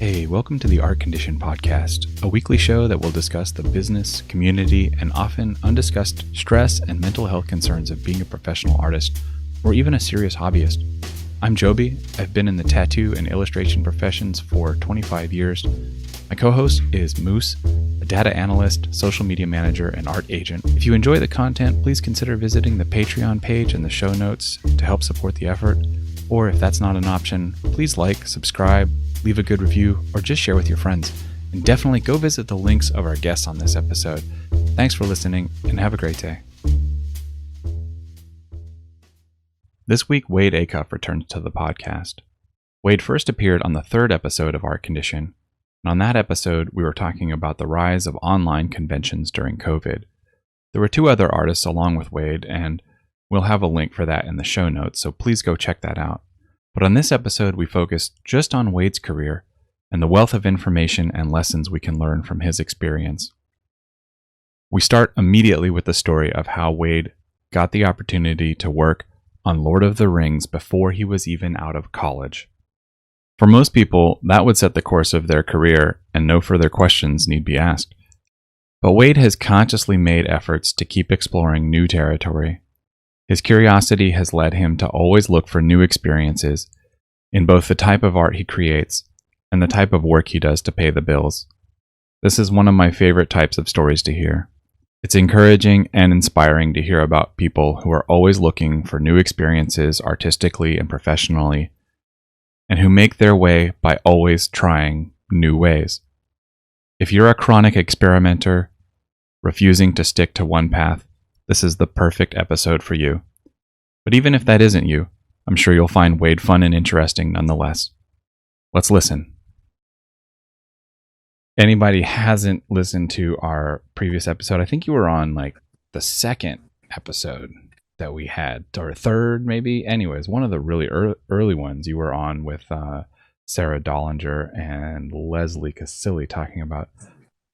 Hey, welcome to the Art Condition Podcast, a weekly show that will discuss the business, community, and often undiscussed stress and mental health concerns of being a professional artist, or even a serious hobbyist. I'm Joby. I've been in the tattoo and illustration professions for 25 years. My co-host is Moose, a data analyst, social media manager, and art agent. If you enjoy the content, please consider visiting the Patreon page in the show notes to help support the effort. Or if that's not an option, please like, subscribe, leave a good review, or just share with your friends. And definitely go visit the links of our guests on this episode. Thanks for listening, and have a great day. This week, Wade Acuff returns to the podcast. Wade first appeared on the third episode of Art Condition, and on that episode, we were talking about the rise of online conventions during COVID. There were two other artists along with Wade, and we'll have a link for that in the show notes, so please go check that out. But on this episode, we focused just on Wade's career and the wealth of information and lessons we can learn from his experience. We start immediately with the story of how Wade got the opportunity to work on Lord of the Rings before he was even out of college. For most people, that would set the course of their career and no further questions need be asked. But Wade has consciously made efforts to keep exploring new territory. His curiosity has led him to always look for new experiences in both the type of art he creates and the type of work he does to pay the bills. This is one of my favorite types of stories to hear. It's encouraging and inspiring to hear about people who are always looking for new experiences artistically and professionally, and who make their way by always trying new ways. If you're a chronic experimenter, refusing to stick to one path, this is the perfect episode for you. But even if that isn't you, I'm sure you'll find Wade fun and interesting nonetheless. Let's listen. Anybody hasn't listened to our previous episode, I think you were on like the second episode that we had, or third maybe. Anyways, one of the really early ones you were on with Sarah Dollinger and Leslie Casilli talking about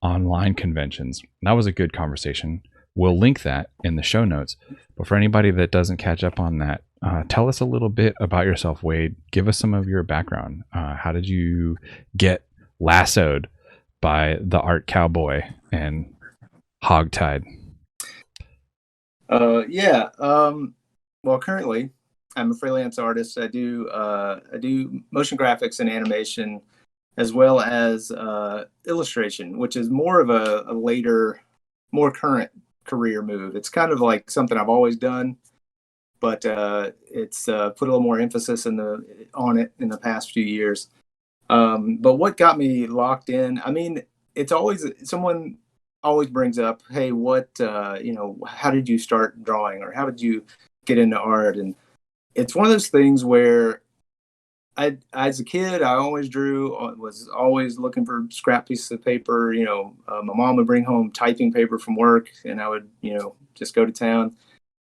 online conventions. That was a good conversation. We'll link that in the show notes. But for anybody that doesn't catch up on that, tell us a little bit about yourself, Wade. Give us some of your background. How did you get lassoed by the art cowboy and hogtied? Well, currently I'm a freelance artist. I do motion graphics and animation, as well as illustration, which is more of a later, more current career move. It's kind of like something I've always done, but it's put a little more emphasis on it in the past few years. But what got me locked in, I mean, it's always, someone always brings up, hey, how did you start drawing, or how did you get into art? And it's one of those things where as a kid, I always drew, was always looking for scrap pieces of paper. My mom would bring home typing paper from work, and I would, just go to town.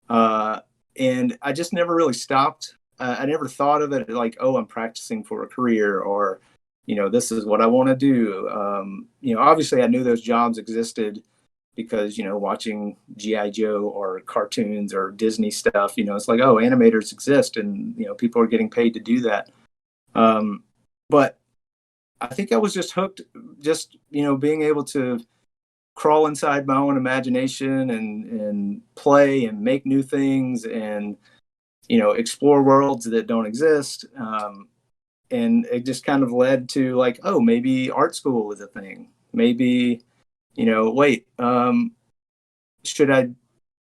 And I just never really stopped. I never thought of it like, oh, I'm practicing for a career, or, this is what I want to do. Obviously I knew those jobs existed because, watching G.I. Joe or cartoons or Disney stuff, it's like, oh, animators exist, and, people are getting paid to do that. But I think I was just hooked, being able to crawl inside my own imagination and play and make new things and, explore worlds that don't exist. And it just kind of led to like, oh, maybe art school is a thing. Maybe, should I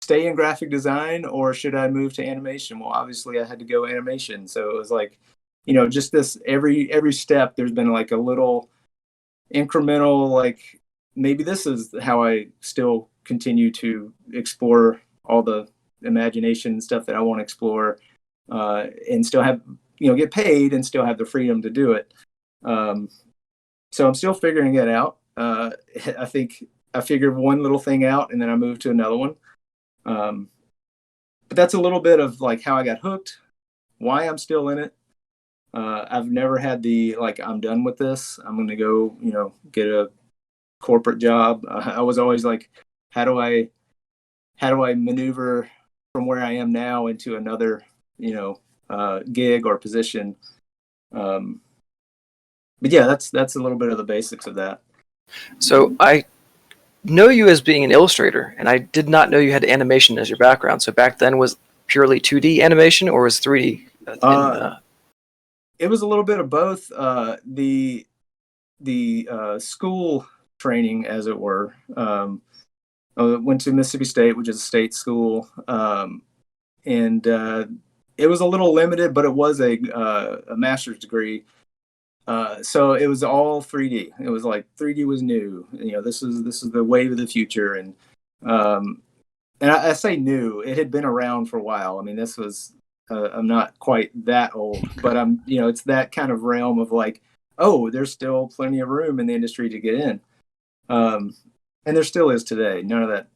stay in graphic design, or should I move to animation? Well, obviously I had to go animation. So it was like, just this, every step, there's been like a little incremental, like, maybe this is how I still continue to explore all the imagination stuff that I want to explore, and still have, get paid and still have the freedom to do it. So I'm still figuring it out. I think I figured one little thing out, and then I moved to another one. But that's a little bit of like how I got hooked, why I'm still in it. I've never had the, like, I'm done with this, I'm going to go, get a corporate job. I was always like, how do I maneuver from where I am now into another, gig or position. but yeah, that's a little bit of the basics of that. So I know you as being an illustrator, and I did not know you had animation as your background. So back then was purely 2D animation, or was 3D It was a little bit of both. The school training, as it were. I went to Mississippi State, which is a state school, and it was a little limited, but it was a master's degree. So it was all 3D. It was like 3D was new. This is the wave of the future, um, and I say new. It had been around for a while. I mean, this was I'm not quite that old, but it's that kind of realm of like, oh, there's still plenty of room in the industry to get in, and there still is today. None of that.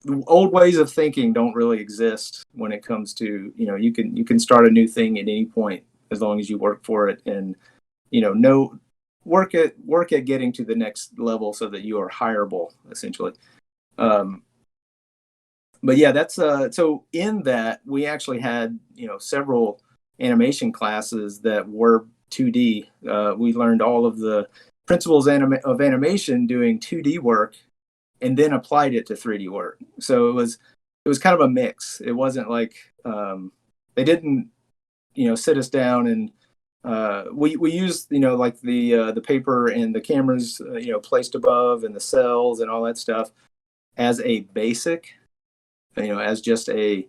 The old ways of thinking don't really exist when it comes to you can start a new thing at any point as long as you work for it and no work at getting to the next level so that you are hireable essentially. But yeah, that's so in that we actually had several animation classes that were 2D. We learned all of the principles of animation doing 2D work and then applied it to 3D work. So it was kind of a mix. It wasn't like they didn't sit us down and we used like the paper and the cameras placed above and the cells and all that stuff as a basic, as just a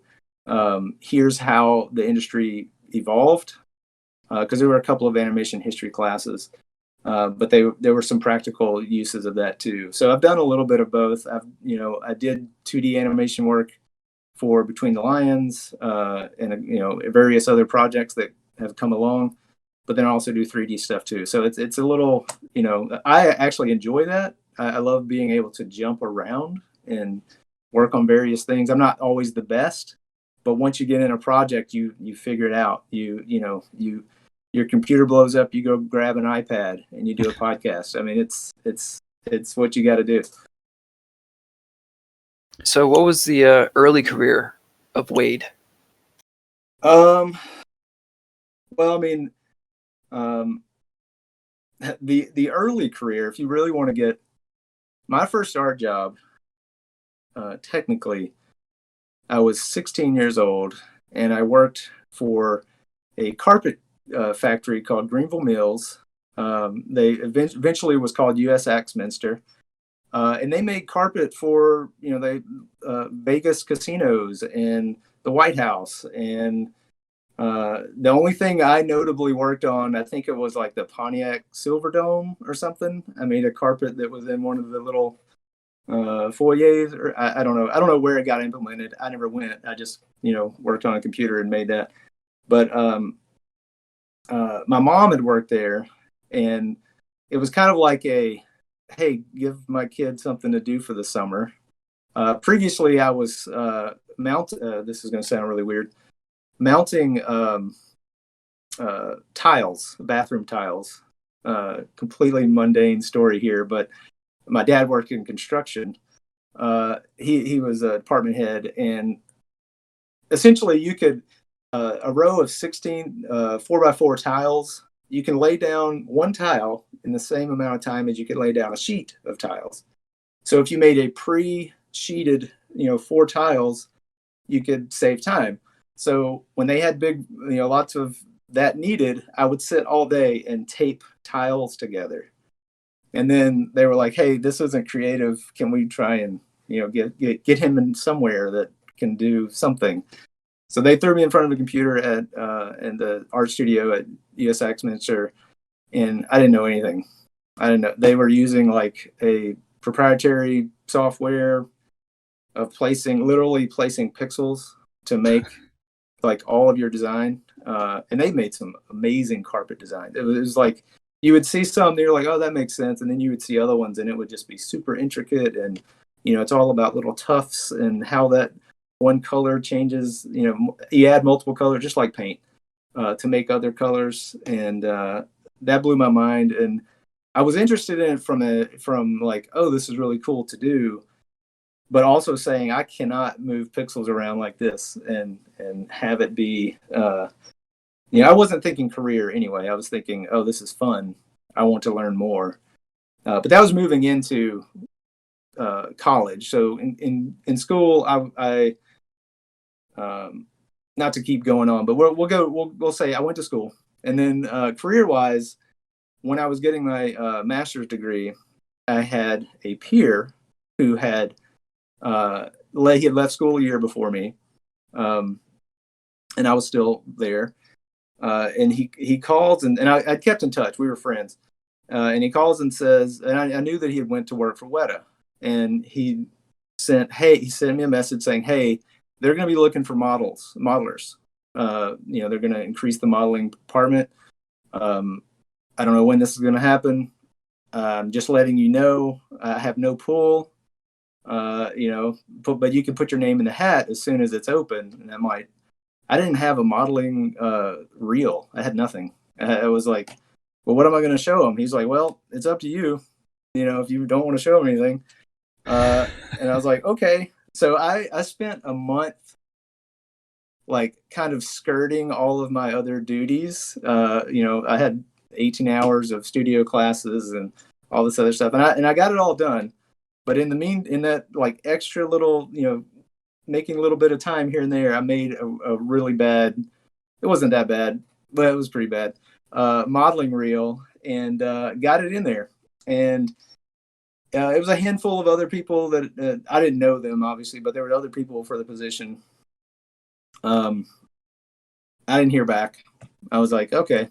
here's how the industry evolved, because there were a couple of animation history classes, but there were some practical uses of that too. So I've done a little bit of both. I did 2D animation work for Between the Lions and various other projects that have come along, but then I also do 3D stuff too. So it's a little, I actually enjoy that. I love being able to jump around and work on various things. I'm not always the best, but once you get in a project, you figure it out. Your computer blows up, you go grab an iPad and you do a podcast. I mean, it's what you got to do. So what was the early career of Wade? Well, I mean, the early career, if you really want to get my first art job, technically, I was 16 years old and I worked for a carpet factory called Greenville Mills. They eventually was called U.S. Axminster. And they made carpet for Vegas casinos and the White House. And the only thing I notably worked on, I think it was like the Pontiac Silverdome or something. I made a carpet that was in one of the little foyers, or I don't know. I don't know where it got implemented. I never went. I just worked on a computer and made that. But my mom had worked there, and it was kind of like a, hey, give my kid something to do for the summer. Previously, I was this is going to sound really weird, mounting tiles, bathroom tiles. Completely mundane story here, but my dad worked in construction. He was a department head, and essentially you could a row of 16 4x4 tiles. You can lay down one tile in the same amount of time as you could lay down a sheet of tiles. So if you made a pre-sheeted 4 tiles, you could save time. So when they had big lots of that needed, I would sit all day and tape tiles together. And then they were like, hey, this isn't creative. Can we try and get him in somewhere that can do something? So they threw me in front of a computer at in the art studio at US Axminster, and I didn't know anything. I didn't know. They were using like a proprietary software of literally placing pixels to make like all of your design. And they made some amazing carpet design. It was like you would see some, they're like, oh, that makes sense. And then you would see other ones and it would just be super intricate. And, it's all about little tufts and how that one color changes. You add multiple colors, just like paint, to make other colors. And that blew my mind. And I was interested in it from like, oh, this is really cool to do, but also saying I cannot move pixels around like this and have it be. I wasn't thinking career anyway. I was thinking, oh, this is fun. I want to learn more. But that was moving into college. So in school, I not to keep going on, but we'll say I went to school, and then career wise, when I was getting my master's degree, I had a peer who had he had left school a year before me, and I was still there. And he calls and I kept in touch. We were friends, and he calls and says, and I knew that he had went to work for Weta, and he sent me a message saying, hey, they're going to be looking for modelers. They're going to increase the modeling department. I don't know when this is going to happen. Just letting you know, I have no pull. But you can put your name in the hat as soon as it's open. And I didn't have a modeling reel. I had nothing. I was like, well, what am I going to show him? He's like, well, it's up to you. If you don't want to show him anything. And I was like, okay. So I spent a month like kind of skirting all of my other duties. I had 18 hours of studio classes and all this other stuff. And I got it all done. But in that like extra little, making a little bit of time here and there, I made a really bad, it wasn't that bad, but it was pretty bad, modeling reel, and got it in there. And it was a handful of other people that I didn't know them, obviously, but there were other people for the position. I didn't hear back. I was like, okay,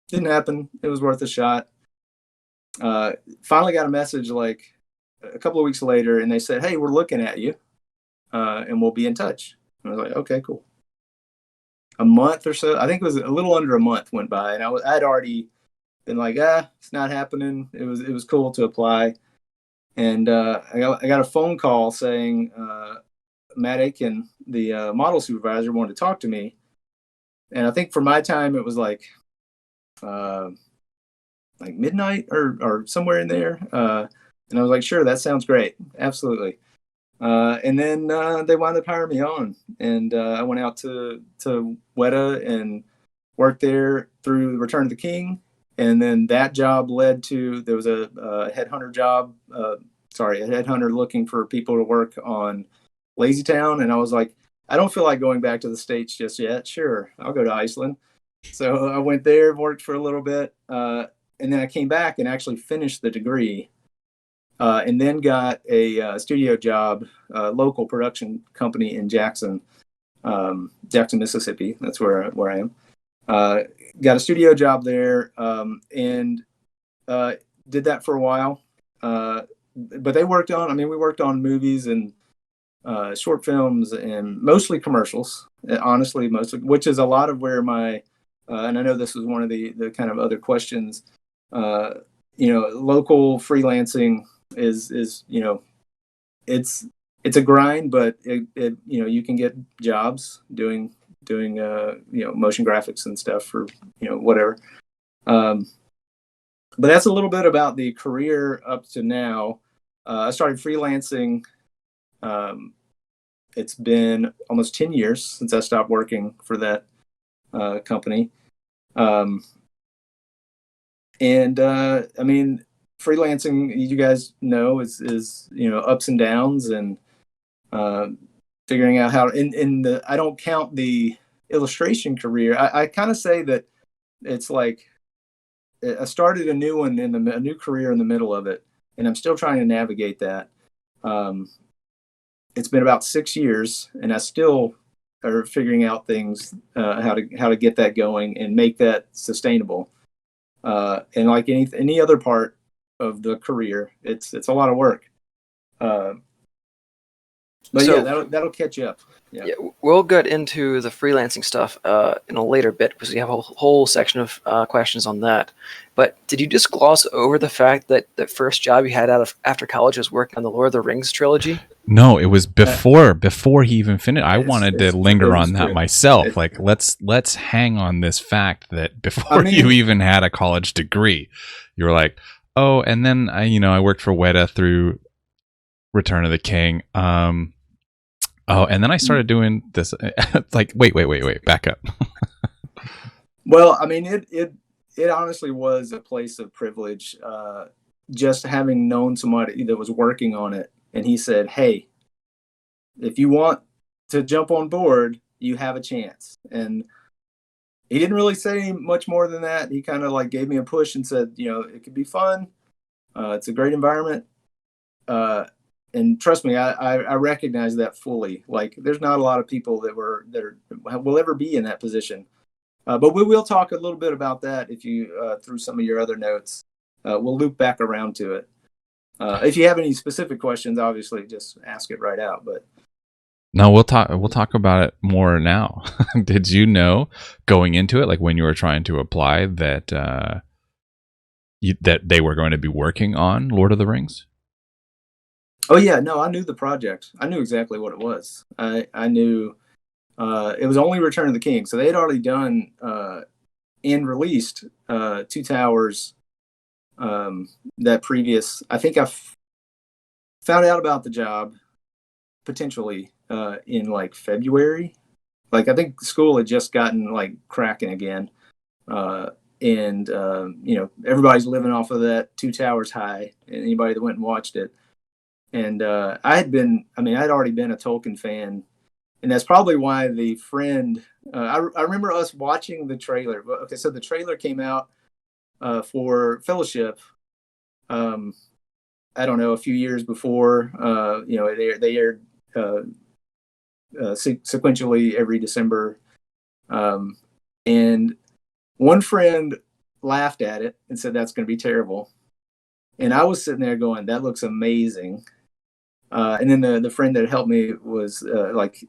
didn't happen. It was worth a shot. Finally got a message like a couple of weeks later, and they said, hey, we're looking at you, and we'll be in touch. And I was like, okay, cool. A month or so, I think it was a little under a month went by, and I'd already been like, it's not happening. It was cool to apply. And I got a phone call saying Matt Aiken, the model supervisor, wanted to talk to me. And I think for my time, it was like midnight or somewhere in there. And I was like, sure, that sounds great. Absolutely. And then they wound up hiring me on. And I went out to Weta and worked there through Return of the King. And then that job led to, there was a headhunter job, a headhunter looking for people to work on Lazy Town. And I was like, I don't feel like going back to the States just yet. Sure, I'll go to Iceland. So I went there, worked for a little bit. And then I came back and actually finished the degree. And then got a studio job, local production company in Jackson, Mississippi. That's where I am. Got a studio job there, and did that for a while. But we worked on movies and short films and mostly commercials, honestly, which is a lot of where my, and I know this was one of the kind of other questions, local freelancing is it's a grind, but it you can get jobs doing motion graphics and stuff for whatever. But that's a little bit about the career up to now. I started freelancing. It's been almost 10 years since I stopped working for that company. Freelancing, you guys know, is ups and downs, and figuring out how I don't count the illustration career. I kind of say that it's like I started a new one a new career in the middle of it, and I'm still trying to navigate that. It's been about 6 years, and I still are figuring out things, how to get that going and make that sustainable. And like any other part of the career, it's a lot of work. But so, yeah, that'll catch you up. Yeah, we'll get into the freelancing stuff in a later bit, because we have a whole section of questions on that. But did you just gloss over the fact that the first job you had after college was working on the Lord of the Rings trilogy? No, it was before he even finished. I wanted to linger on that myself. Like, let's hang on this fact that before you even had a college degree, you were like, oh, and then I worked for Weta through Return of the King. And then I started doing this. Like, wait, back up. Well, I mean, it it honestly was a place of privilege. Just having known somebody that was working on it, and he said, "Hey, if you want to jump on board, you have a chance." And he didn't really say much more than that. He kind of like gave me a push and said, it could be fun. It's a great environment. And trust me, I recognize that fully. Like, there's not a lot of people that will ever be in that position. But we will talk a little bit about that if you through some of your other notes. We'll loop back around to it. If you have any specific questions, obviously just ask it right out. But no, we'll talk about it more now. Did you know going into it, like when you were trying to apply, that that they were going to be working on Lord of the Rings? Oh yeah, no, I knew the project. I knew exactly what it was. I knew it was only Return of the King, so they had already done and released Two Towers. That previous, I think found out about the job potentially in like February. Like, I think school had just gotten like cracking again, and everybody's living off of that Two Towers high. Anybody that went and watched it, and I'd already been a Tolkien fan, and that's probably why the friend. I remember us watching the trailer. Okay, so the trailer came out for Fellowship. I don't know, a few years before. They aired sequentially every December, and one friend laughed at it and said that's going to be terrible, and I was sitting there going, that looks amazing. And then the friend that helped me was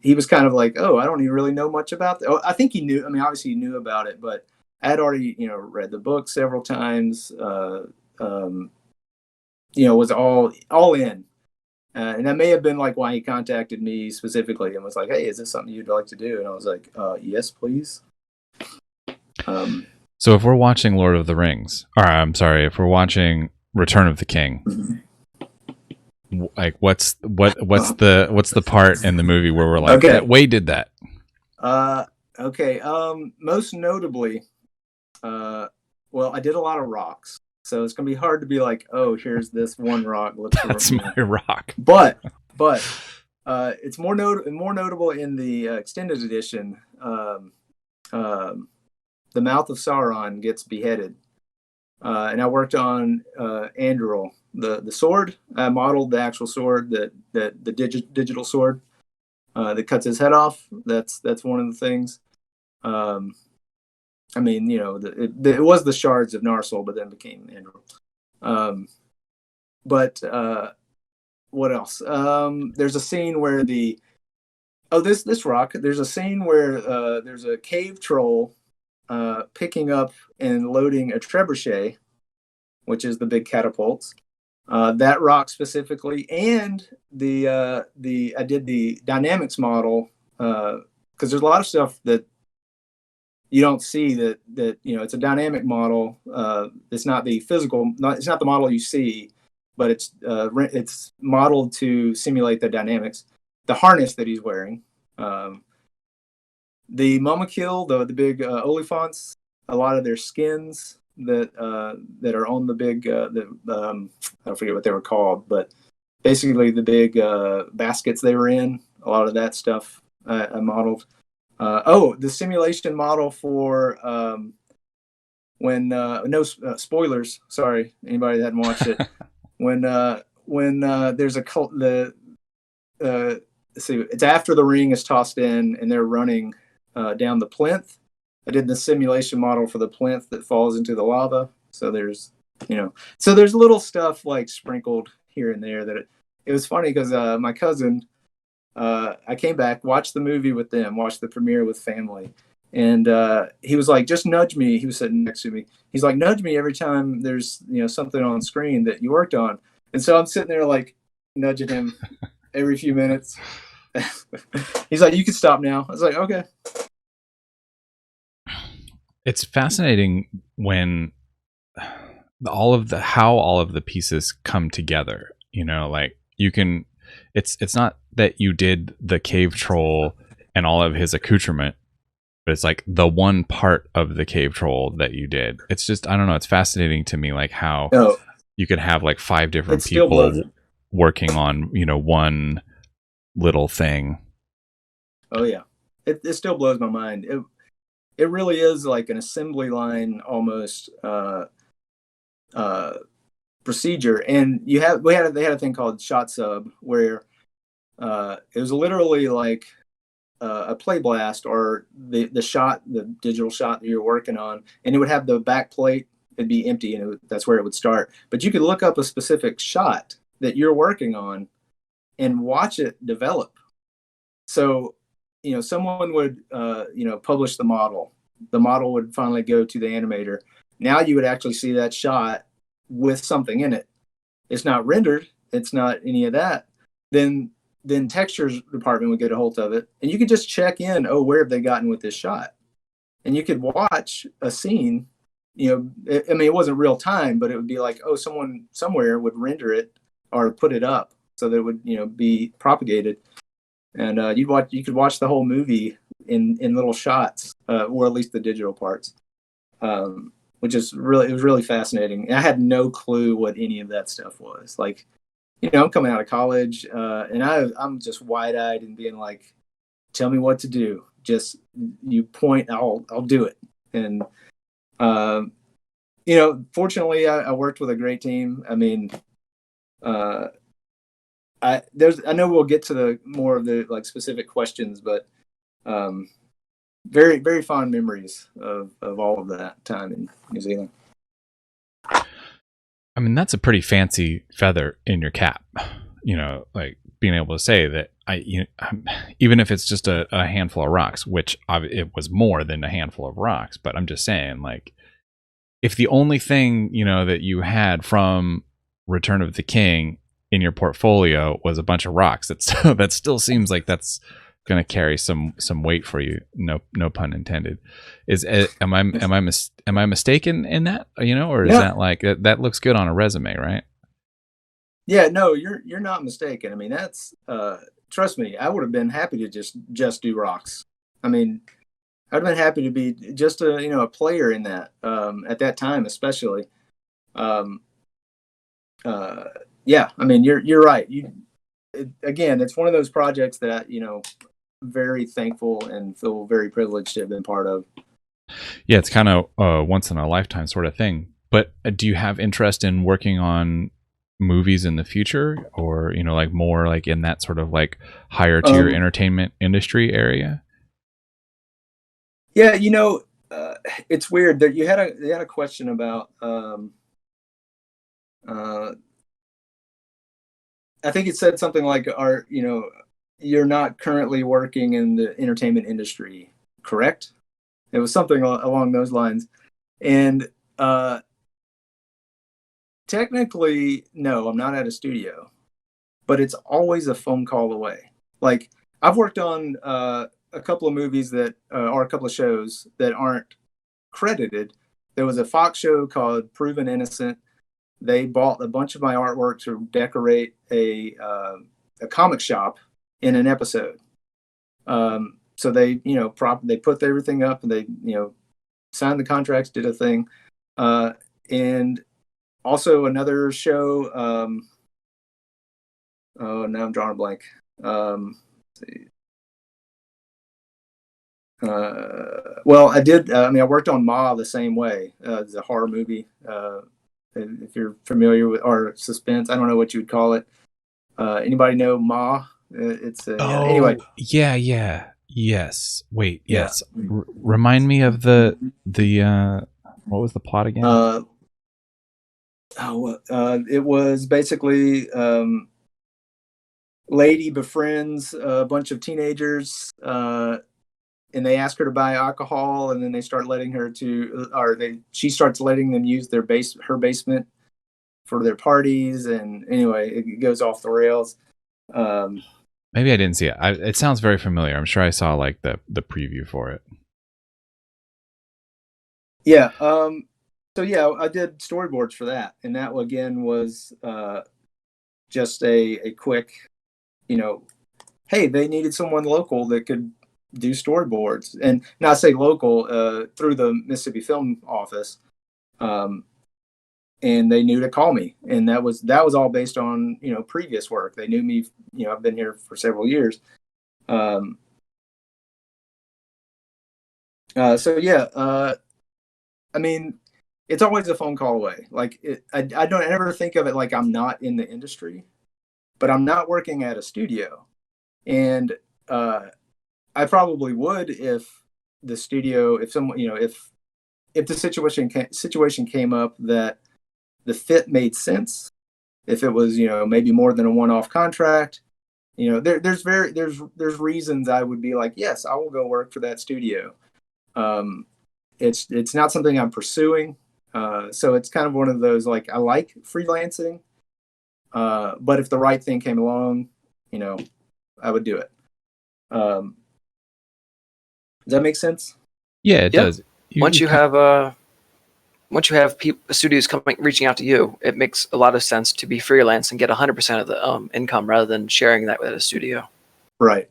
he was kind of like, oh, I don't even really know much about that. Oh, I think he knew. I mean, obviously he knew about it, but I had already read the book several times. Was all in. And that may have been like why he contacted me specifically and was like, hey, is this something you'd like to do? And I was like, yes, please. So if we're watching Lord of the Rings, or I'm sorry, if we're watching Return of the King, like what's the part in the movie where we're like, okay, that Wade did that? Okay. Most notably, well, I did a lot of rocks. So it's going to be hard to be like, oh, here's this one rock. That's my rock. But it's more notable in the extended edition. The Mouth of Sauron gets beheaded. And I worked on Anduril, the sword. I modeled the actual sword, the digital sword that cuts his head off. That's one of the things. I mean, it was the shards of Narsil, but then became Anduril. But what else? There's a scene where this rock. There's a scene where there's a cave troll picking up and loading a trebuchet, which is the big catapults. That rock specifically, and I did the dynamics model because there's a lot of stuff that you don't see that it's a dynamic model. It's not the physical, it's not the model you see, but it's modeled to simulate the dynamics. The harness that he's wearing, the Mumakil, the big olifants, a lot of their skins that are on the big I forget what they were called, but basically the big baskets they were in. A lot of that stuff I modeled. The simulation model for when no spoilers. Sorry, anybody that hadn't watched it. when there's a cult, let's see, it's after the ring is tossed in and they're running down the plinth. I did the simulation model for the plinth that falls into the lava. So there's little stuff like sprinkled here and there that it was funny because my cousin. I came back, watched the movie with them, watched the premiere with family, and he was like, "Just nudge me." He was sitting next to me. He's like, "Nudge me every time there's something on screen that you worked on." And so I'm sitting there like nudging him every few minutes. He's like, "You can stop now." I was like, "Okay." It's fascinating when all of the pieces come together. Like you can. It's not that you did the cave troll and all of his accoutrement but it's like the one part of the cave troll that you did. It's just, I don't know, it's fascinating to me, like how No, you could have like 5 different it still people blows. working on, one little thing. Oh yeah, it still blows my mind. It really is like an assembly line almost uh, procedure. And they had a thing called shot sub where it was literally like a play blast or the shot, the digital shot that you're working on, and it would have the back plate. It'd be empty, and that's where it would start. But you could look up a specific shot that you're working on and watch it develop. So, someone would, publish the model. The model would finally go to the animator. Now you would actually see that shot with something in it. It's not rendered. It's not any of that. Then textures department would get a hold of it, and you could just check in. Oh, where have they gotten with this shot? And you could watch a scene. It wasn't real time, but it would be like, oh, someone somewhere would render it or put it up so that it would, be propagated. And you could watch the whole movie in little shots, or at least the digital parts, which is it was really fascinating. And I had no clue what any of that stuff was. Like, I'm coming out of college, and I'm just wide eyed and being like, "Tell me what to do. Just you point, I'll do it." And fortunately, I worked with a great team. I mean, I know we'll get to the more of the like specific questions, but very, very fond memories of all of that time in New Zealand. I mean, that's a pretty fancy feather in your cap, like being able to say that even if it's just a handful of rocks, which it was more than a handful of rocks, but I'm just saying, like, if the only thing, that you had from Return of the King in your portfolio was a bunch of rocks, that still seems like that's going to carry some weight for you. No pun intended. Am I mistaken in that? Or is that like that looks good on a resume, right? Yeah, no, you're not mistaken. I mean, that's trust me, I would have been happy to just do rocks. I mean, I'd have been happy to be just a player in that at that time, especially. Yeah, I mean, you're right. Again, it's one of those projects that very thankful and feel very privileged to have been part of. Yeah, it's kind of a once in a lifetime sort of thing. But do you have interest in working on movies in the future, or like more like in that sort of like higher tier entertainment industry area? Yeah, it's weird that you had a question about. I think it said something like, you're not currently working in the entertainment industry, correct? It was something along those lines. And technically, no, I'm not at a studio, but it's always a phone call away. Like, I've worked on a couple of movies or a couple of shows that aren't credited. There was a Fox show called Proven Innocent. They bought a bunch of my artwork to decorate a comic shop in an episode. So they, they put everything up, and they, signed the contracts, did a thing. And also another show. Oh, now I'm drawing a blank. Let's see. Well, I did. I worked on Ma the same way. It's a horror movie. If you're familiar with, or suspense, I don't know what you would call it. Anybody know Ma? It's anyway. Yeah. Yes. Wait. Yes. Yeah. Remind me of the what was the plot again? It was basically lady befriends a bunch of teenagers, and they ask her to buy alcohol, and then they start letting her she starts letting them use her basement for their parties, and anyway, it goes off the rails. Maybe I didn't see it. It sounds very familiar. I'm sure I saw like the preview for it. Yeah. So yeah, I did storyboards for that, and that again was just a quick, hey, they needed someone local that could do storyboards, and not say local, through the Mississippi Film Office. And they knew to call me, and that was all based on, previous work. They knew me. I've been here for several years. So yeah, I mean, it's always a phone call away. Like I don't ever think of it like I'm not in the industry, but I'm not working at a studio, and I probably would if the studio, if someone, if the situation came up that the fit made sense, if it was, maybe more than a one-off contract, there's reasons I would be like, yes, I will go work for that studio. It's not something I'm pursuing. So it's kind of one of those, like, I like freelancing, but if the right thing came along, I would do it. Does that make sense? Yeah, it does. Once you have studios reaching out to you, it makes a lot of sense to be freelance and get 100% of the income rather than sharing that with a studio. Right.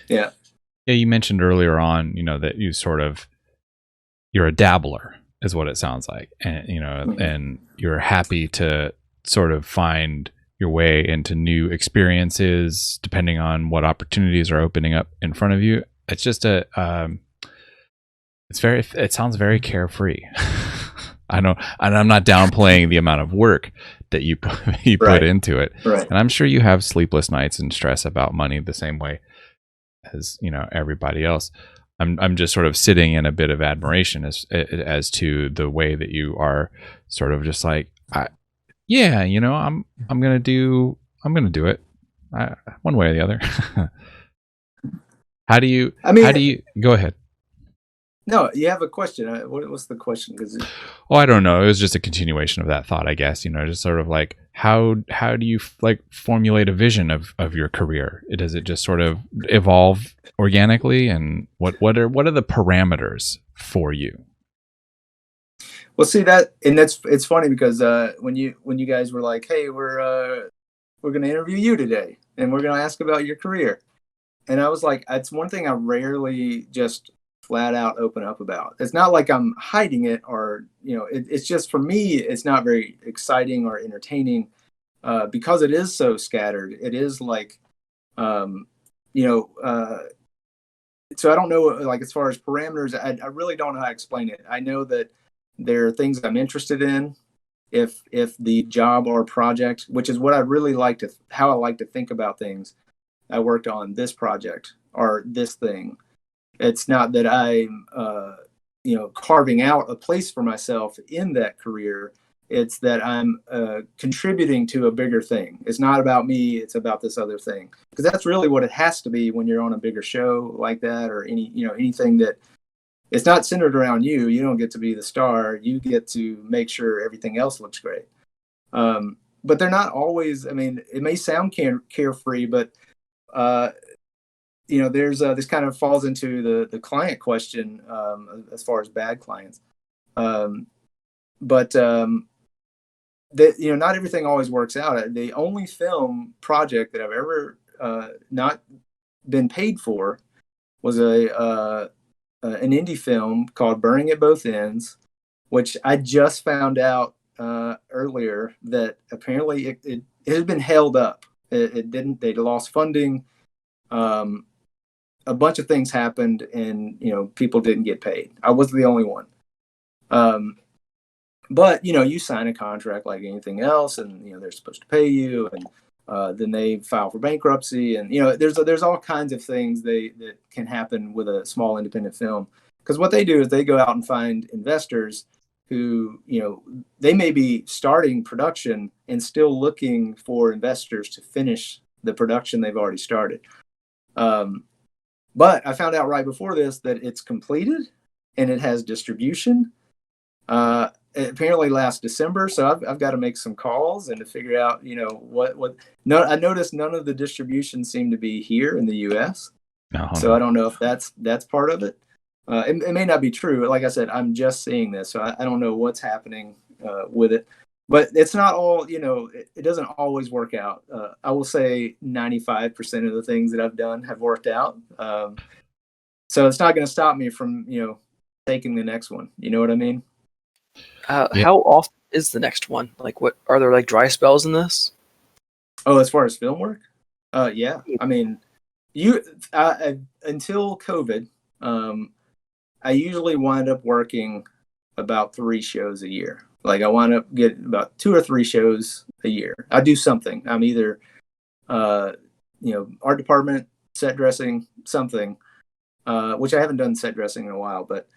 Yeah. Yeah, you mentioned earlier on, that you're a dabbler, is what it sounds like, and and you're happy to sort of find your way into new experiences depending on what opportunities are opening up in front of you. It's just it sounds very carefree. I know, and I'm not downplaying the amount of work that you put into it. Right. And I'm sure you have sleepless nights and stress about money the same way as everybody else. I'm just sort of sitting in a bit of admiration as to the way that you are sort of just like, I'm gonna do it, one way or the other. How do you go ahead? No, you have a question. What's the question? I don't know. It was just a continuation of that thought, I guess. Just sort of like, how do you formulate a vision of your career? Does it just sort of evolve organically? And what are the parameters for you? Well, see it's funny because when you guys were like, hey, we're going to interview you today, and we're going to ask about your career, and I was like, it's one thing I rarely just flat out open up about. It's not like I'm hiding it, or it's just, for me, it's not very exciting or entertaining, because it is so scattered. It is like, so I don't know, like, as far as parameters, I really don't know how to explain it. I know that there are things I'm interested in. If the job or project, which is what I really how I like to think about things, I worked on this project or this thing. It's not that I'm, carving out a place for myself in that career. It's that I'm contributing to a bigger thing. It's not about me. It's about this other thing. Because that's really what it has to be when you're on a bigger show like that, or anything that it's not centered around you. You don't get to be the star. You get to make sure everything else looks great. But they're not always. I mean, it may sound carefree, but there's this kind of falls into the client question, as far as bad clients. But not everything always works out. The only film project that I've ever not been paid for was an indie film called Burning at Both Ends, which I just found out earlier that apparently it had been held up. It didn't. They lost funding. A bunch of things happened, and people didn't get paid. I was the only one. But you sign a contract like anything else, and they're supposed to pay you, and then they file for bankruptcy, and there's all kinds of things that can happen with a small independent film. Because what they do is they go out and find investors who they may be starting production and still looking for investors to finish the production they've already started. But I found out right before this that it's completed and it has distribution. Apparently last December, so I've got to make some calls and to figure out, what. No, I noticed none of the distribution seemed to be here in the U.S. So I don't know if that's part of it. It may not be true. Like I said, I'm just seeing this, so I don't know what's happening with it. but it's not all, it doesn't always work out. I will say 95% of the things that I've done have worked out. So it's not going to stop me from, taking the next one. You know what I mean? Yeah. How often is the next one? Like, what are there like dry spells in this? Oh, as far as film work? Yeah. I mean, until COVID, I usually wind up working about 3 shows a year. Like I wind up getting about 2 or 3 shows a year. I do something. I'm either, art department, set dressing, something, which I haven't done set dressing in a while, but,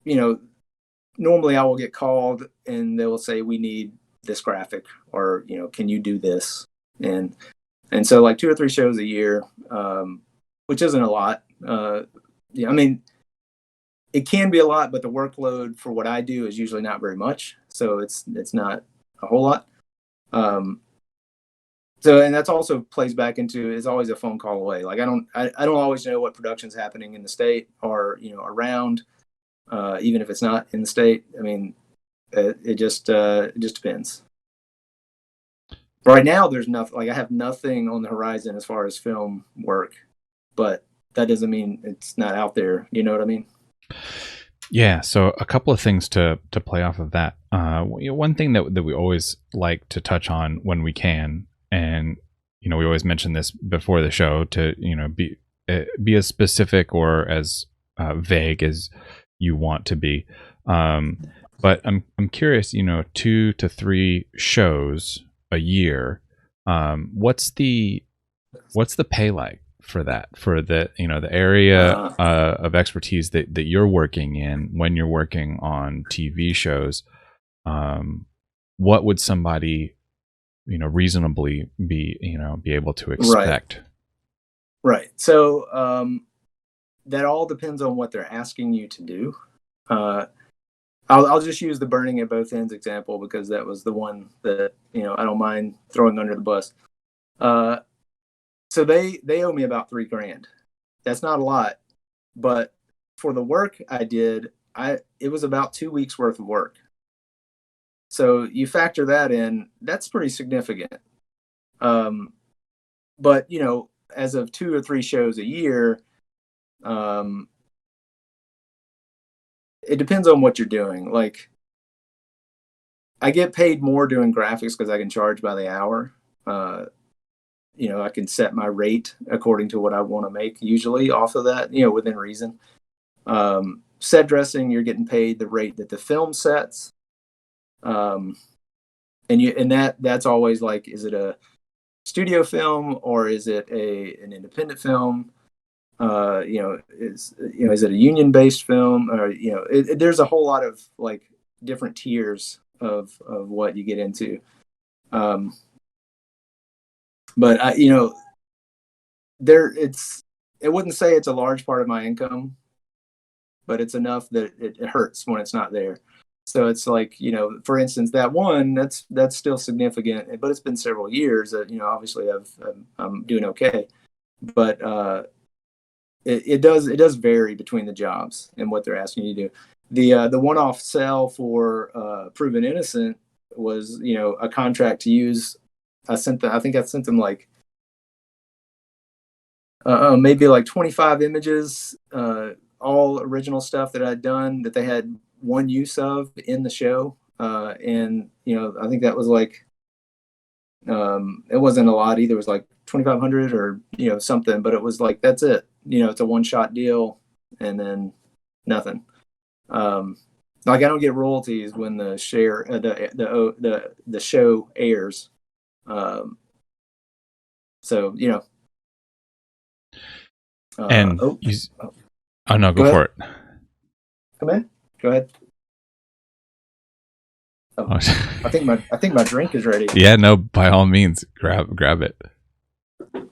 you know, normally I will get called and they will say, we need this graphic, or, can you do this? And so like 2 or 3 shows a year, which isn't a lot. Yeah, I mean, it can be a lot, but the workload for what I do is usually not very much. So it's not a whole lot. So, and that's also plays back into, it's always a phone call away. Like I don't always know what production's happening in the state or, around, even if it's not in the state. I mean, it just depends. Right now, there's nothing, like I have nothing on the horizon as far as film work, but that doesn't mean it's not out there. You know what I mean? Yeah. So a couple of things to play off of that. One thing that we always like to touch on when we can, and we always mention this before the show to be as specific or as vague as you want to be. But I'm curious. 2 to 3 shows a year. What's the pay like for that, for the the area of expertise that you're working in when you're working on TV shows? What would somebody reasonably be able to expect? Right. So that all depends on what they're asking you to do. I'll just use the burning at both ends example because that was the one that I don't mind throwing under the bus. So they owe me about $3,000. That's not a lot, but for the work I did, it was about 2 weeks worth of work. So you factor that in, that's pretty significant. But as of 2 or 3 shows a year, it depends on what you're doing. Like I get paid more doing graphics because I can charge by the hour. I can set my rate according to what I want to make, usually off of that, within reason. Set dressing, you're getting paid the rate that the film sets. And that's always like, is it a studio film or is it an independent film? Is it a union based film, or there's a whole lot of like different tiers of what you get into. But I wouldn't say it's a large part of my income, but it's enough that it hurts when it's not there. So it's like, for instance, that one, that's still significant, but it's been several years that, obviously I'm doing okay, but it does vary between the jobs and what they're asking you to do. The one-off sale for Proven Innocent was, a contract to use. I think I sent them like maybe like 25 images, all original stuff that I'd done that they had one use of in the show. And, I think that was like, it wasn't a lot either. It was like 2,500 or, something, but it was like, that's it. It's a one-shot deal and then nothing. Like I don't get royalties when the show airs. So, And no, go for it. Come in. Go ahead. Oh, I think my drink is ready. Yeah, no, by all means, grab it. Thank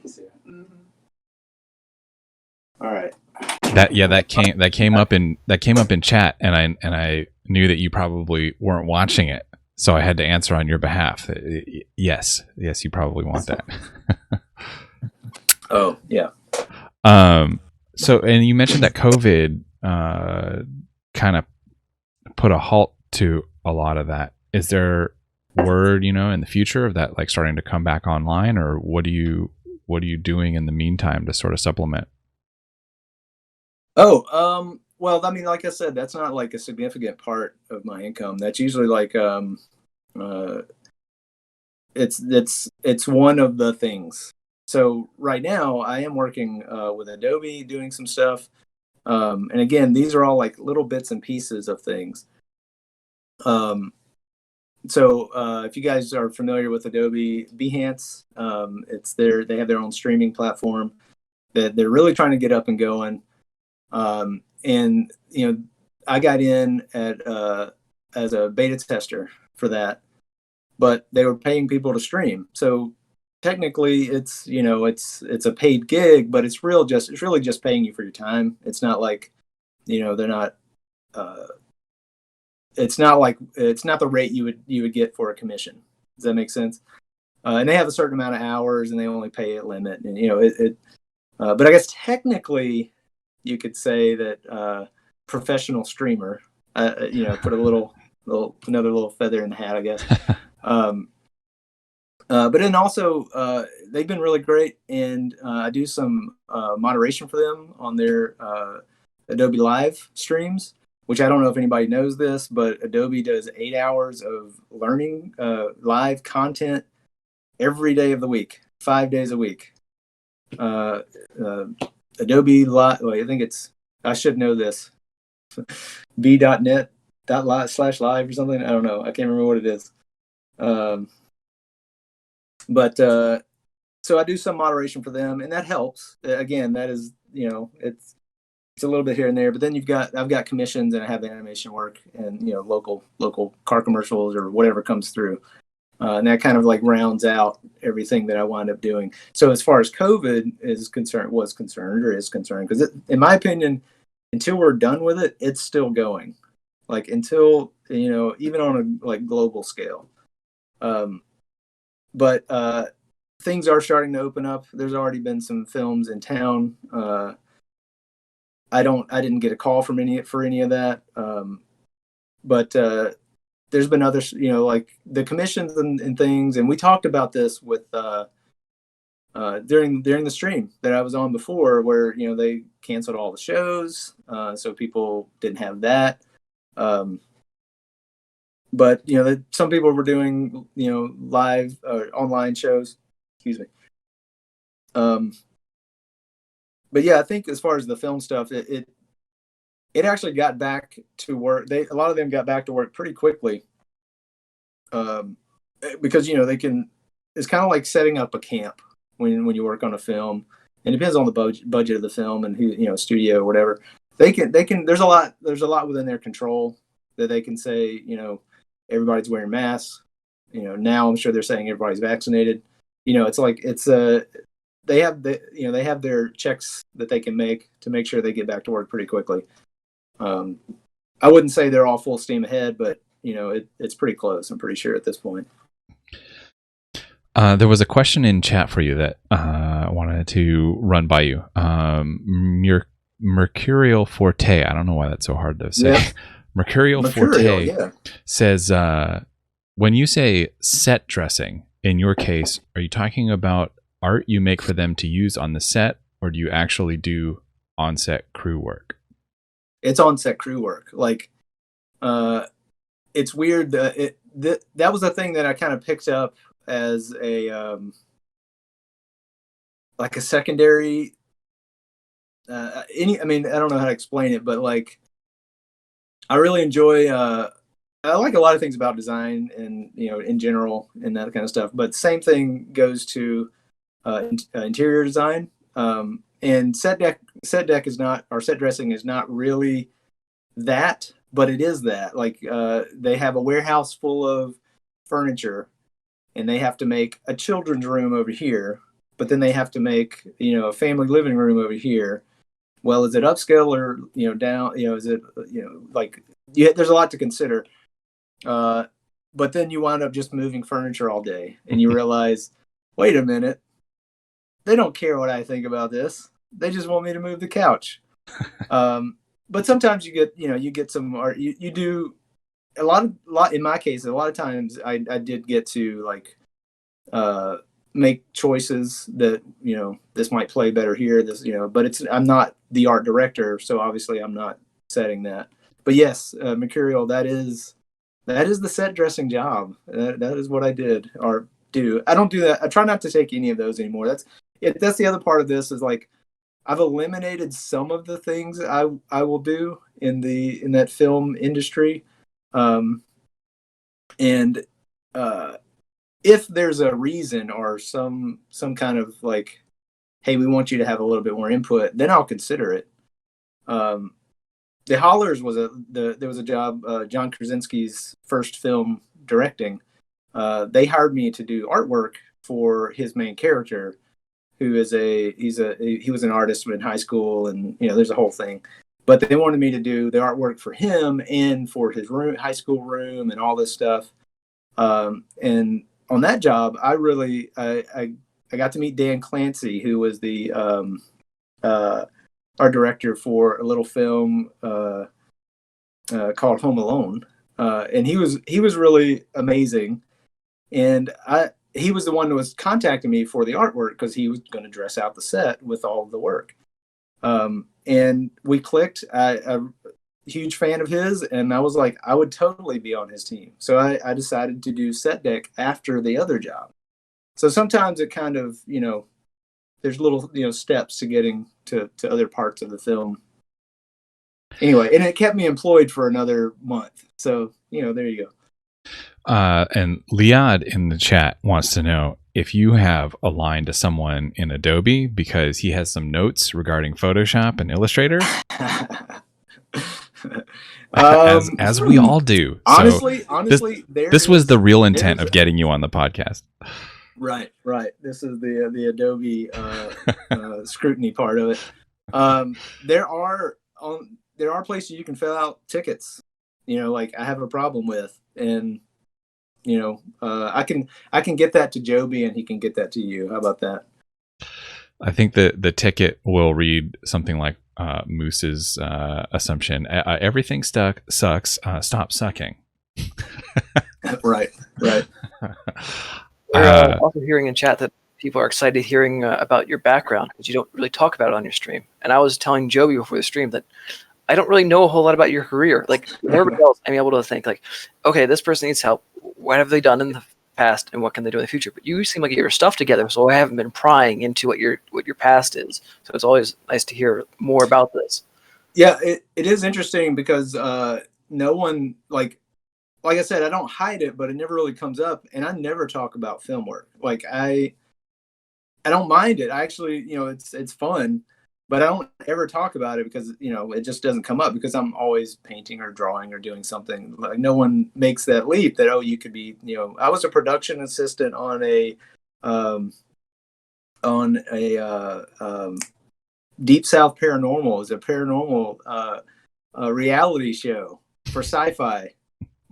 you, sir. Mm-hmm. All right. That came up in chat, and I knew that you probably weren't watching it, so I had to answer on your behalf. Yes, you probably want that. Oh yeah. So, and you mentioned that COVID kind of put a halt to a lot of that. Is there word, in the future of that like starting to come back online, or what are you doing in the meantime to sort of supplement? Well, I mean, like I said, that's not like a significant part of my income. That's usually like uh, it's one of the things. So right now, I am working with Adobe, doing some stuff. And again, these are all like little bits and pieces of things. Um, if you guys are familiar with Adobe Behance, they have their own streaming platform that they're really trying to get up and going. And I got in at as a beta tester for that, but they were paying people to stream. So technically, it's a paid gig, but it's really just paying you for your time. It's not like they're not. It's not the rate you would get for a commission. Does that make sense? And they have a certain amount of hours, and they only pay a limit. And but I guess technically, you could say that professional streamer. Put another little feather in the hat, I guess. But then also, they've been really great, and I do some moderation for them on their Adobe Live streams, which I don't know if anybody knows this, but Adobe does 8 hours of learning live content every day of the week, 5 days a week. Adobe Live, well, I should know this, b.net/live or something. I don't know. I can't remember what it is. So I do some moderation for them, and that helps. Again, that is, it's a little bit here and there, but then I've got commissions, and I have animation work, and local car commercials or whatever comes through, and that kind of like rounds out everything that I wind up doing. So as far as COVID is concerned, because in my opinion, until we're done with it, it's still going. Like until even on a like global scale. But things are starting to open up. There's already been some films in town. I didn't get a call for any of that. But there's been others, like the commissions and things. And we talked about this with during the stream that I was on before, where they canceled all the shows, so people didn't have that. But some people were doing live online shows. Excuse me. But yeah, I think as far as the film stuff, it actually got back to work. A lot of them got back to work pretty quickly, because they can. It's kind of like setting up a camp when you work on a film. And it depends on the budget of the film and who studio or whatever. They can. There's a lot within their control that they can say. Everybody's wearing masks. Now I'm sure they're saying everybody's vaccinated. It's like they have their checks that they can make to make sure they get back to work pretty quickly. I wouldn't say they're all full steam ahead, but it's pretty close. I'm pretty sure at this point. There was a question in chat for you that I wanted to run by you. Your Mercurial Forte. I don't know why that's so hard to say. Yeah. Mercurial Forte, yeah, says, when you say set dressing, in your case, are you talking about art you make for them to use on the set, or do you actually do on-set crew work? It's on-set crew work. Like, it's weird. That was a thing that I kind of picked up as a like a secondary. I don't know how to explain it, but like, I really enjoy. I like a lot of things about design and in general and that kind of stuff. But same thing goes to interior design. And set dressing is not really that, but it is that. Like they have a warehouse full of furniture, and they have to make a children's room over here, but then they have to make a family living room over here. Well, is it upscale or down? Is it like there's a lot to consider. But then you wind up just moving furniture all day, and you realize, wait a minute, they don't care what I think about this. They just want me to move the couch. But sometimes you get some art. You do in my case, a lot of times I did get to like make choices that, you know, this might play better here, this, you know, but I'm not the art director, so obviously I'm not setting that. But yes, Mercurial, that is the set dressing job. That is what I did or do. I don't do that. I try not to take any of those anymore. That's the other part of this is like I've eliminated some of the things I will do in that film industry, and if there's a reason or some kind of like, hey, we want you to have a little bit more input, then I'll consider it. The Hollers there was a job, John Krasinski's first film directing. They hired me to do artwork for his main character, who is he was an artist in high school, and you know there's a whole thing. But they wanted me to do the artwork for him and for his high school room, and all this stuff. And on that job, I got to meet Dan Clancy, who was the art director for a little film called Home Alone, and he was really amazing. And he was the one that was contacting me for the artwork because he was going to dress out the set with all of the work. And we clicked. I'm a huge fan of his, and I was like, I would totally be on his team. So I decided to do set deck after the other job. So sometimes it kind of, you know, there's little, you know, steps to getting to other parts of the film. Anyway, and it kept me employed for another month. So, you know, there you go. And Liad in the chat wants to know if you have a line to someone in Adobe because he has some notes regarding Photoshop and Illustrator. As we all do. Honestly, this was the real intent of getting you on the podcast. Right. This is the Adobe scrutiny part of it. There are places you can fill out tickets, you know, like I have a problem with, and you know, I can get that to Joby and he can get that to you. How about that? I think that the ticket will read something like Moose's assumption: everything sucks. Stop sucking. Right. We're also hearing in chat that people are excited hearing about your background because you don't really talk about it on your stream. And I was telling Joby before the stream that I don't really know a whole lot about your career. Like everybody else, I'm able to think like, okay, this person needs help. What have they done in the past, and what can they do in the future? But you seem like you get your stuff together, so I haven't been prying into what your past is. So it's always nice to hear more about this. Yeah, it is interesting because no one like I said, I don't hide it, but it never really comes up, and I never talk about film work. Like I don't mind it. I actually, you know, it's fun, but I don't ever talk about it because, you know, it just doesn't come up because I'm always painting or drawing or doing something. Like no one makes that leap that, oh, you could be, you know, I was a production assistant on a Deep South Paranormal. Is a paranormal reality show for sci-fi.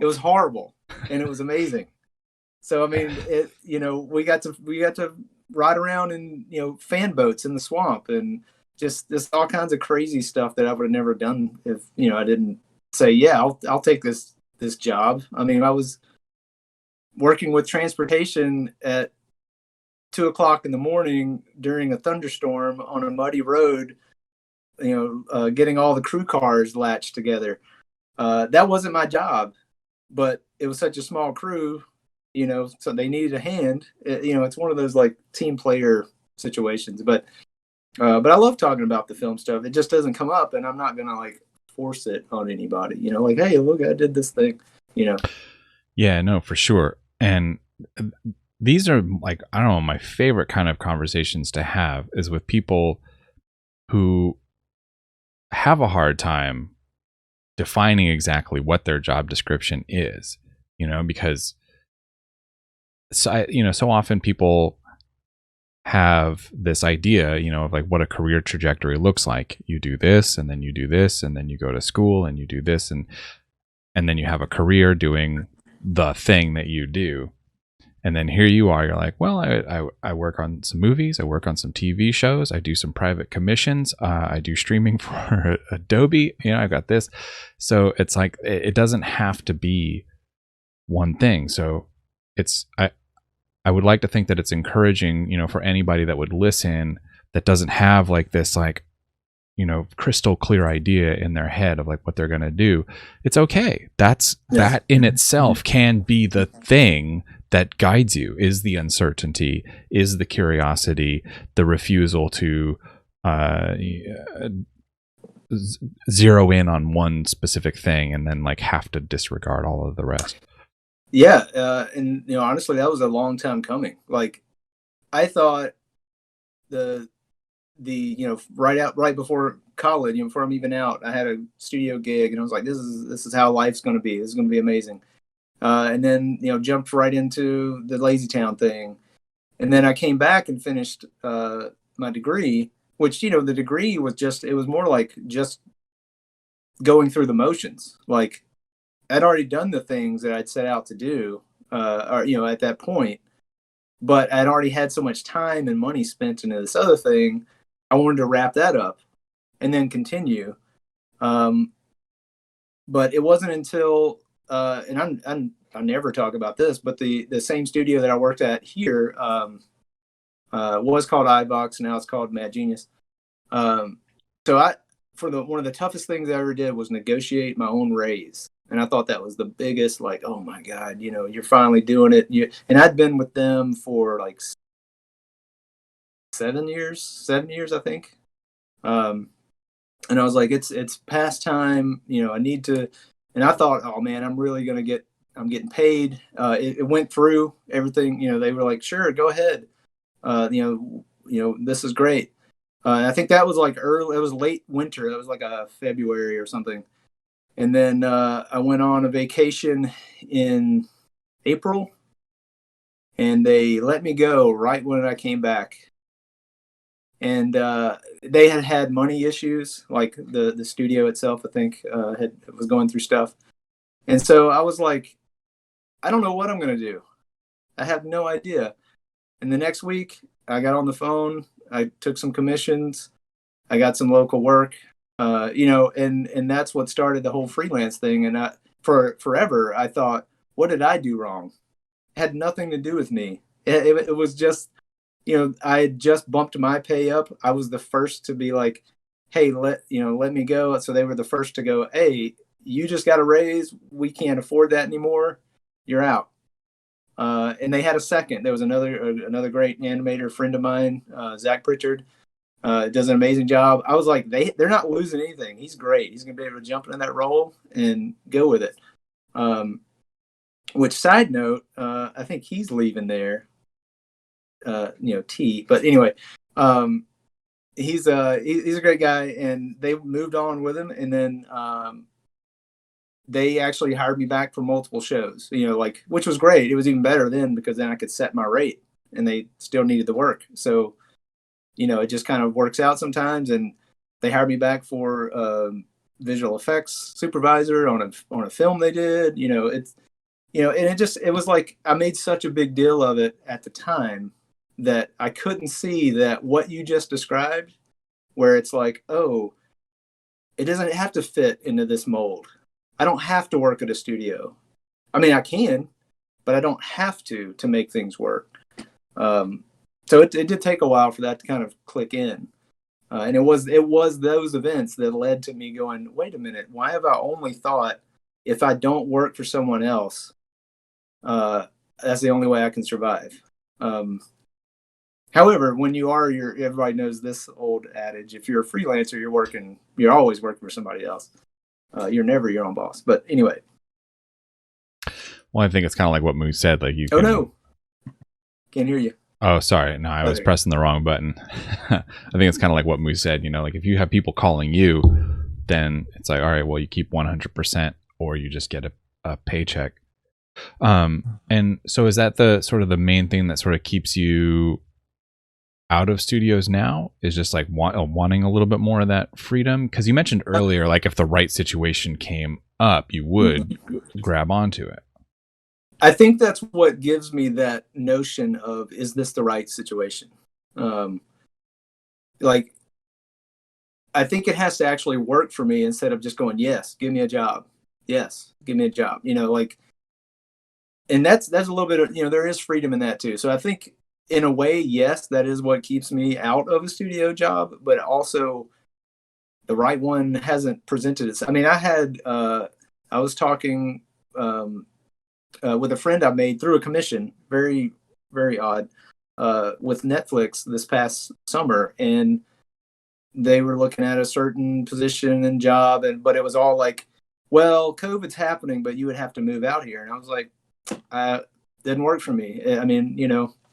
It was horrible and it was amazing. So I mean, it, you know, we got to ride around in, you know, fan boats in the swamp and just all kinds of crazy stuff that I would have never done if, you know, I didn't say, yeah, I'll take this job. I mean, I was working with transportation at 2:00 in the morning during a thunderstorm on a muddy road, you know, getting all the crew cars latched together. That wasn't my job, but it was such a small crew, you know, so they needed a hand. You know, it's one of those like team player situations, but I love talking about the film stuff. It just doesn't come up, and I'm not gonna like force it on anybody. You know, like, hey, look, I did this thing. You know. Yeah, no, for sure. And these are like, I don't know, my favorite kind of conversations to have is with people who have a hard time defining exactly what their job description is. You know, because so often people have this idea, you know, of like what a career trajectory looks like. You do this, and then you do this, and then you go to school, and you do this, and then you have a career doing the thing that you do. And then here you are, you're like, well, I work on some movies, I work on some TV shows, I do some private commissions, I do streaming for Adobe, I've got this. So it's like, it doesn't have to be one thing. So I would like to think that it's encouraging, for anybody that would listen that doesn't have like this, like, crystal clear idea in their head of like what they're going to do. It's okay. That in itself can be the thing that guides you, is the uncertainty, is the curiosity, the refusal to zero in on one specific thing and then like have to disregard all of the rest. Yeah. And honestly, that was a long time coming. Like, I thought the right before college, before I'm even out, I had a studio gig, and I was like, this is how life's going to be. This is going to be amazing. And then jumped right into the Lazy Town thing, and then I came back and finished my degree, which the degree was it was more like just going through the motions. Like, I'd already done the things that I'd set out to do, or at that point, but I'd already had so much time and money spent into this other thing. I wanted to wrap that up and then continue. But it wasn't until, and I never talk about this, but the same studio that I worked at here was called iVox, and now it's called Mad Genius. So one of the toughest things I ever did was negotiate my own raise. And I thought that was the biggest, like, oh my God, you're finally doing it. And I'd been with them for like 7 years, I think. And I was like, it's past time, I need to. And I thought, oh man, I'm getting paid. It went through everything, they were like, sure, go ahead. This is great. I think that was like it was late winter. That was like a February or something. And then I went on a vacation in April, and they let me go right when I came back. And they had money issues, like the studio itself, I think, was going through stuff. And so I was like, I don't know what I'm going to do. I have no idea. And the next week, I got on the phone. I took some commissions. I got some local work. And that's what started the whole freelance thing. And for forever, I thought, what did I do wrong? It had nothing to do with me. It was just, I had just bumped my pay up. I was the first to be like, hey, let me go. So they were the first to go, hey, you just got a raise. We can't afford that anymore. You're out. And they had a second. There was another great animator friend of mine, Zach Pritchard. Does an amazing job. I was like, they're not losing anything. He's great. He's going to be able to jump in that role and go with it. Which, side note, I think he's leaving there. T. But anyway, he's a great guy, and they moved on with him, and then they actually hired me back for multiple shows. Which was great. It was even better then, because then I could set my rate, and they still needed the work. So it just kind of works out sometimes. And they hired me back for visual effects supervisor on a film they did. And it was like, I made such a big deal of it at the time that I couldn't see that what you just described, where it's like, oh, it doesn't have to fit into this mold. I don't have to work at a studio. I mean, I can, but I don't have to make things work. So it did take a while for that to kind of click in. And it was those events that led to me going, wait a minute, why have I only thought if I don't work for someone else, that's the only way I can survive. However, when everybody knows this old adage, if you're a freelancer, you're always working for somebody else. You're never your own boss. But anyway. Well, I think it's kind of like what Moose said. Like Oh, no. Can't hear you. Oh, sorry. No, I was pressing the wrong button. I think it's kind of like what Moose said, like if you have people calling you, then it's like, all right, well, you keep 100% or you just get a paycheck. And so is that the sort of the main thing that sort of keeps you out of studios now, is just like wanting a little bit more of that freedom? Because you mentioned earlier, like if the right situation came up, you would grab onto it. I think that's what gives me that notion of, is this the right situation? Um, like, I think it has to actually work for me instead of just going, yes, give me a job. Yes, give me a job. Like, and that's a little bit of, there is freedom in that too. So I think in a way, yes, that is what keeps me out of a studio job, but also the right one hasn't presented itself. I mean, I was talking with a friend I made through a commission, very, very odd, with Netflix this past summer, and they were looking at a certain position and job, but it was all like, well, COVID's happening, but you would have to move out here. And I was like, didn't work for me. I mean,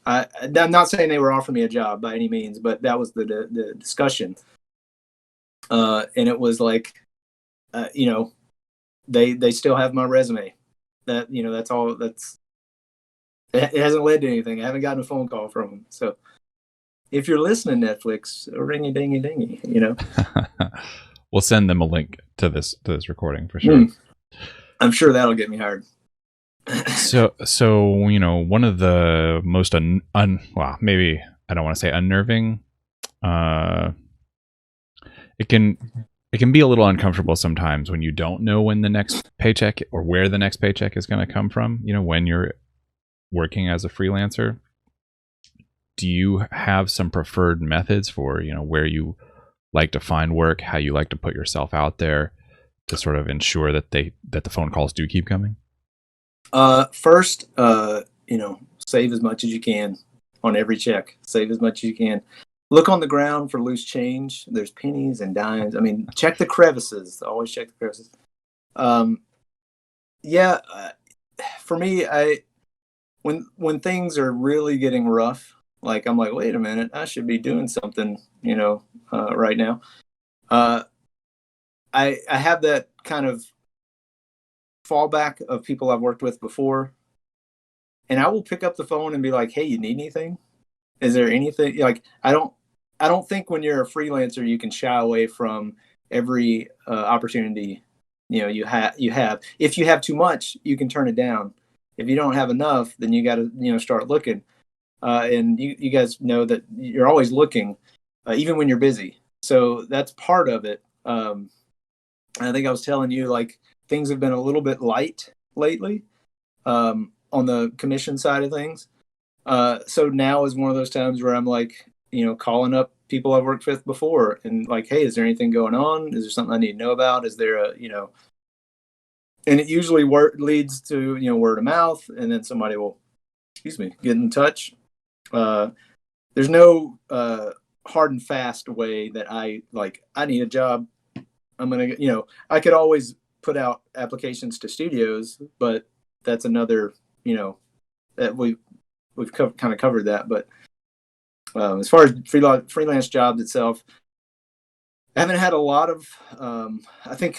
I'm not saying they were offering me a job by any means, but that was the discussion. And it was like, they still have my resume. That's all. It hasn't led to anything. I haven't gotten a phone call from them. So if you're listening, Netflix, ringy dingy dingy, We'll send them a link to this recording for sure. I'm sure that'll get me hired. So one of the most well, maybe I don't want to say unnerving. It can be a little uncomfortable sometimes when you don't know when the next paycheck or where the next paycheck is going to come from. When you're working as a freelancer, do you have some preferred methods for where you like to find work, how you like to put yourself out there to sort of ensure that the phone calls do keep coming? First, save as much as you can on every check. Save as much as you can. Look on the ground for loose change. There's pennies and dimes. I mean, check the crevices. Always check the crevices. For me, when things are really getting rough, like I'm like, wait a minute, I should be doing something, right now. I have that kind of fallback of people I've worked with before, and I will pick up the phone and be like, hey, you need anything? Is there anything? Like, I don't think when you're a freelancer you can shy away from every opportunity you have. If you have too much, you can turn it down. If you don't have enough, then you got to start looking. And you guys know that you're always looking, even when you're busy. So that's part of it. I think I was telling you, like, things have been a little bit light lately on the commission side of things. So now is one of those times where I'm like, calling up people I've worked with before and like, hey, is there anything going on? Is there something I need to know about? Is there and it usually leads to, word of mouth, and then somebody will, get in touch. There's no hard and fast way that I need a job. I'm going to, I could always put out applications to studios, but that's another, that we've kind of covered that. But as far as freelance jobs itself, I haven't had a lot of, I think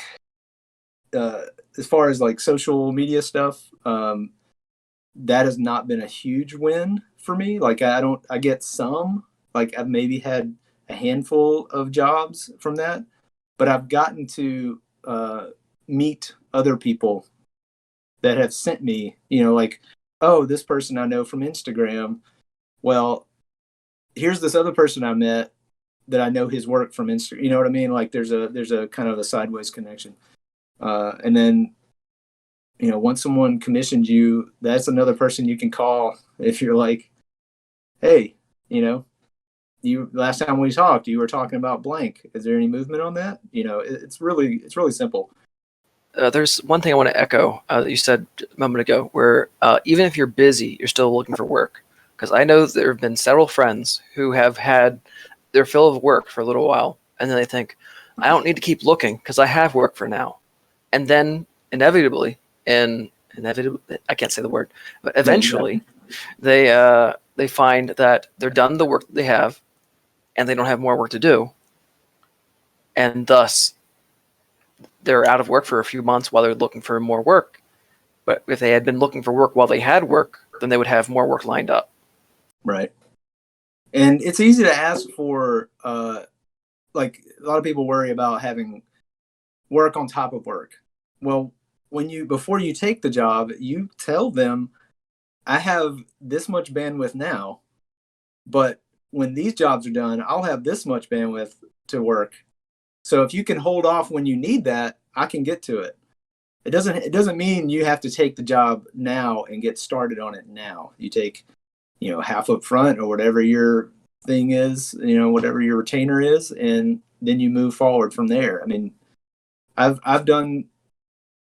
as far as like social media stuff, that has not been a huge win for me. Like I get some, like I've maybe had a handful of jobs from that, but I've gotten to meet other people that have sent me, like, oh, this person I know from Instagram. Well, here's this other person I met that I know his work from Instagram. You know what I mean? Like there's a kind of a sideways connection. And then, once someone commissioned you, that's another person you can call if you're like, hey, you last time we talked, you were talking about blank. Is there any movement on that? It's really simple. There's one thing I want to echo that you said a moment ago, where even if you're busy, you're still looking for work. Because I know there have been several friends who have had their fill of work for a little while, and then they think, I don't need to keep looking because I have work for now. And then inevitably, I can't say the word, but eventually, they find that they're done the work that they have, and they don't have more work to do, and thus they're out of work for a few months while they're looking for more work. But if they had been looking for work while they had work, then they would have more work lined up. Right. And it's easy to ask for, like a lot of people worry about having work on top of work. Well, before you take the job, you tell them, I have this much bandwidth now, but when these jobs are done, I'll have this much bandwidth to work. So if you can hold off when you need that, I can get to it. It doesn't mean you have to take the job now and get started on it now. You take, half up front or whatever your thing is, whatever your retainer is, and then you move forward from there. I mean, I've done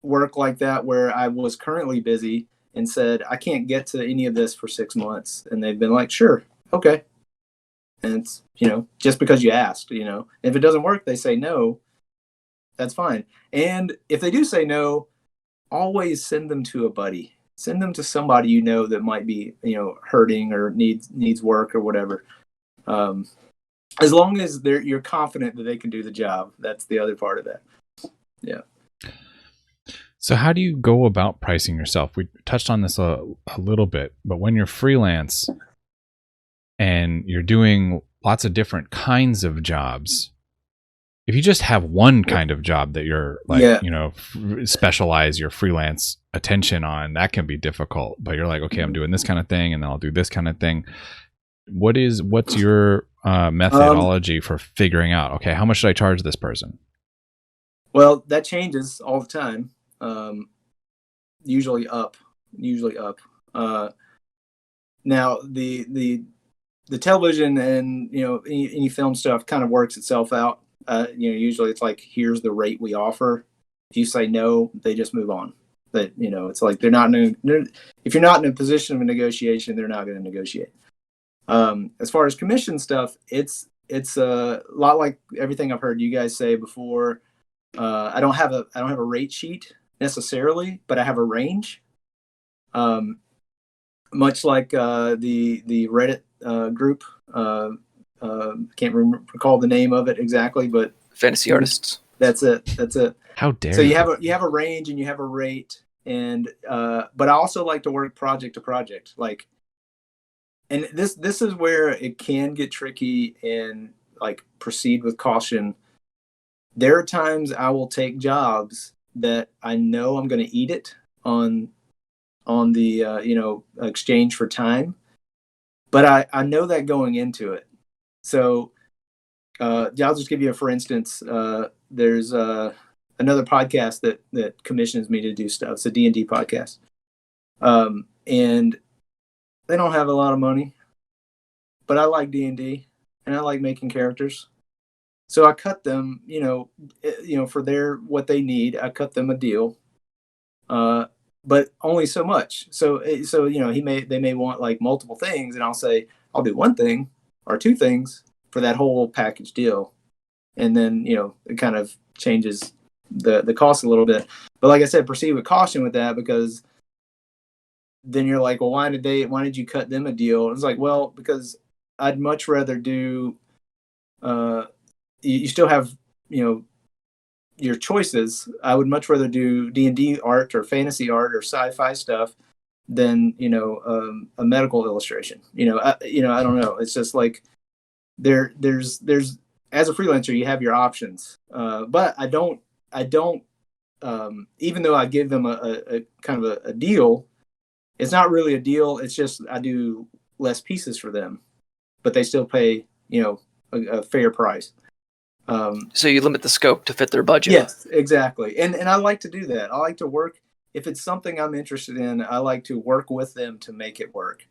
work like that where I was currently busy and said, I can't get to any of this for 6 months. And they've been like, sure, okay. And it's, just because you asked, if it doesn't work, they say no, that's fine. And if they do say no, always send them to a buddy. Send them to somebody that might be, hurting or needs work or whatever. As long as you're confident that they can do the job. That's the other part of that. Yeah. So how do you go about pricing yourself? We touched on this a little bit, but when you're freelance and you're doing lots of different kinds of jobs, if you just have one kind of job that you're specialize your freelance attention on, that can be difficult. But you're like, okay, I'm doing this kind of thing, and then I'll do this kind of thing. What's your methodology for figuring out, okay, how much should I charge this person? Well, that changes all the time. Usually up. Now the television and any film stuff kind of works itself out. Usually it's like, here's the rate we offer. If you say no, they just move on. But it's like if you're not in a position of a negotiation, they're not going to negotiate. As far as commission stuff, it's a lot like everything I've heard you guys say before. I don't have a rate sheet necessarily, but I have a range. Much like the Reddit group. Can't recall the name of it exactly, but Fantasy Artists. That's it. How dare so you have a range and you have a rate, and but I also like to work project to project. Like, and this is where it can get tricky and like proceed with caution. There are times I will take jobs that I know I'm going to eat it on the exchange for time, but I know that going into it. So I'll just give you for instance. There's another podcast that commissions me to do stuff. It's a D&D podcast, and they don't have a lot of money, but I like D&D and I like making characters. So I cut them, for what they need. I cut them a deal, but only so much. So they may want like multiple things, and I'll say I'll do one thing or two things for that whole package deal, and then it kind of changes the cost a little bit. But like I said, proceed with caution with that, because then you're like, well, why did you cut them a deal? It's like, well, because I'd much rather do. You still have your choices. I would much rather do D&D art or fantasy art or sci-fi stuff than a medical illustration. I don't know. It's just like there's as a freelancer you have your options, but I don't even though I give them a kind of a deal, it's not really a deal. It's just I do less pieces for them, but they still pay a fair price. So you limit the scope to fit their budget. Yes, exactly. And I like to do that. I like to work. If it's something I'm interested in, I like to work with them to make it work.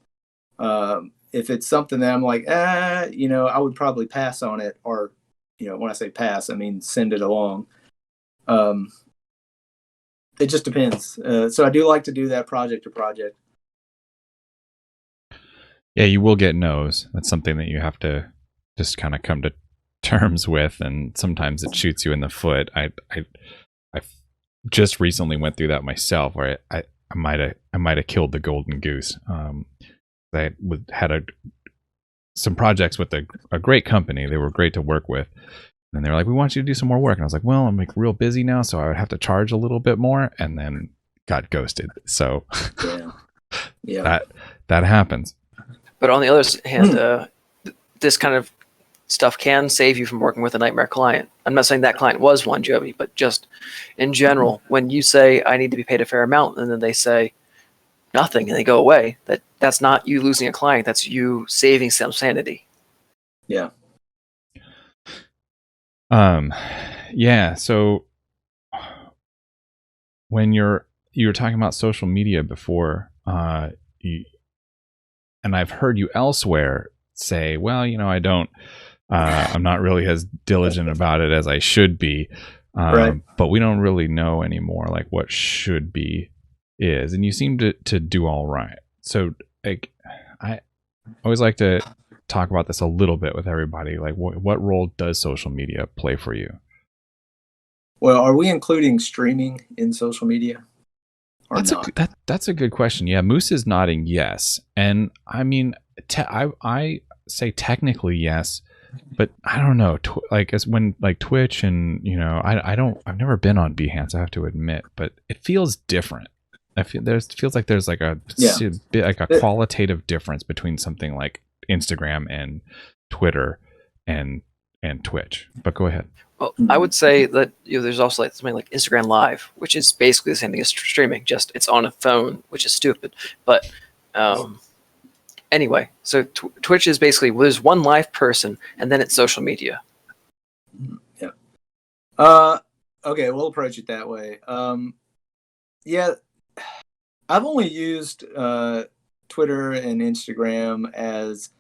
If it's something that I'm like, I would probably pass on it, or, when I say pass, I mean send it along. It just depends. So I do like to do that project to project. Yeah, you will get no's. That's something that you have to just kind of come to terms with, and sometimes it shoots you in the foot. I just recently went through that myself, where I might have killed the golden goose. I had some projects with a great company. They were great to work with, and they were like, "We want you to do some more work." And I was like, "Well, I'm like real busy now, so I would have to charge a little bit more," and then got ghosted. So yeah, that happens. But on the other hand, this kind of stuff can save you from working with a nightmare client. I'm not saying that client was one, Joey, but just in general, when you say I need to be paid a fair amount, and then they say, nothing and they go away, that's not you losing a client. That's you saving some sanity. Yeah. Yeah. So when you were talking about social media before, and I've heard you elsewhere say, well, I'm not really as diligent about it as I should be. Right. But we don't really know anymore, like what should be is, and you seem to do all right. So like, I always like to talk about this a little bit with everybody. Like, what role does social media play for you? Well, are we including streaming in social media or That's not? that's a good question. Yeah, Moose is nodding yes, and I mean, I say technically yes, but I don't know. Like as when like Twitch and I've never been on Behance. I have to admit, but it feels different. I feel feels like there's like a bit like a qualitative difference between something like Instagram and Twitter and Twitch. But go ahead. Well, I would say that there's also like something like Instagram Live, which is basically the same thing as streaming, just it's on a phone, which is stupid. But anyway, so Twitch is basically there's one live person, and then it's social media. Yeah. Okay, we'll approach it that way. Yeah, I've only used Twitter and Instagram as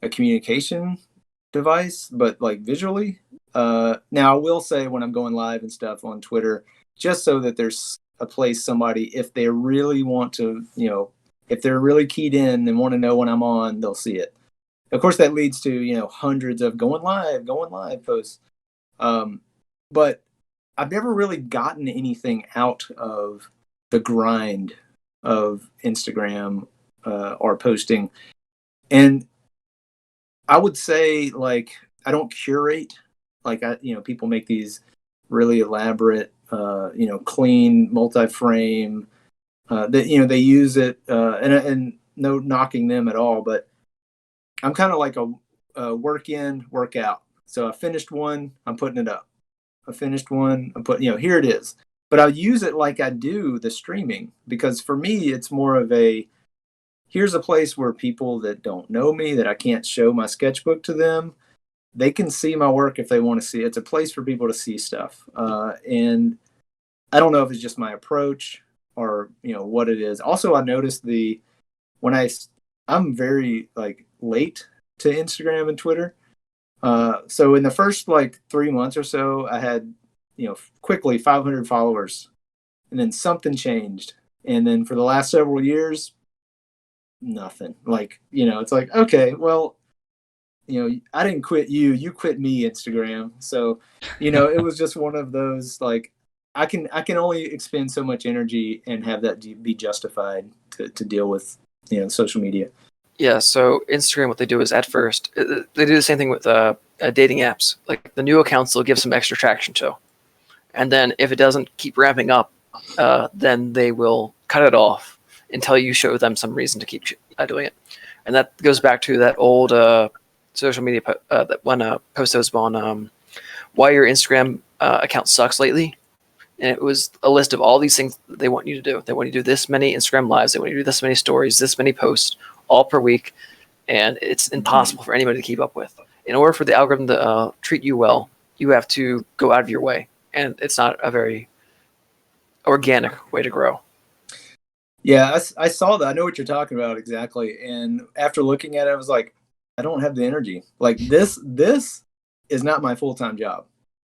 a communication device, but like visually. Now I will say when I'm going live and stuff on Twitter, just so that there's a place somebody, if they really want to, if they're really keyed in and want to know when I'm on, they'll see it. Of course, that leads to, hundreds of going live posts. But I've never really gotten anything out of the grind of Instagram or posting. And I would say, like, I don't curate. Like, people make these really elaborate, clean multi-frame. That they use it, and no knocking them at all. But I'm kind of like a work in, work out. So I finished one, I'm putting it up. I finished one, I'm putting, here it is. But I'll use it like I do the streaming, because for me, it's more of here's a place where people that don't know me, that I can't show my sketchbook to them, they can see my work if they want to see it. It's a place for people to see stuff. And I don't know if it's just my approach or, what it is. Also, I noticed I'm very like late to Instagram and Twitter. So in the first like 3 months or so, I had, quickly 500 followers, and then something changed. And then for the last several years, nothing. Like, it's like, okay, well, I didn't quit you, you quit me, Instagram. So, it was just one of those, like, I can only expend so much energy and have that be justified to deal with, social media. Yeah, so Instagram, what they do is at first, they do the same thing with dating apps. Like the new accounts, they'll give some extra traction to. And then if it doesn't keep ramping up, then they will cut it off until you show them some reason to keep doing it. And that goes back to that old social media that one post that was on why your Instagram account sucks lately. And it was a list of all these things that they want you to do. They want you to do this many Instagram lives. They want you to do this many stories, this many posts, all per week. And it's impossible for anybody to keep up with. In order for the algorithm to treat you well, you have to go out of your way. And it's not a very organic way to grow. Yeah, I saw that. I know what you're talking about exactly. And after looking at it, I was like, I don't have the energy. Like this is not my full-time job.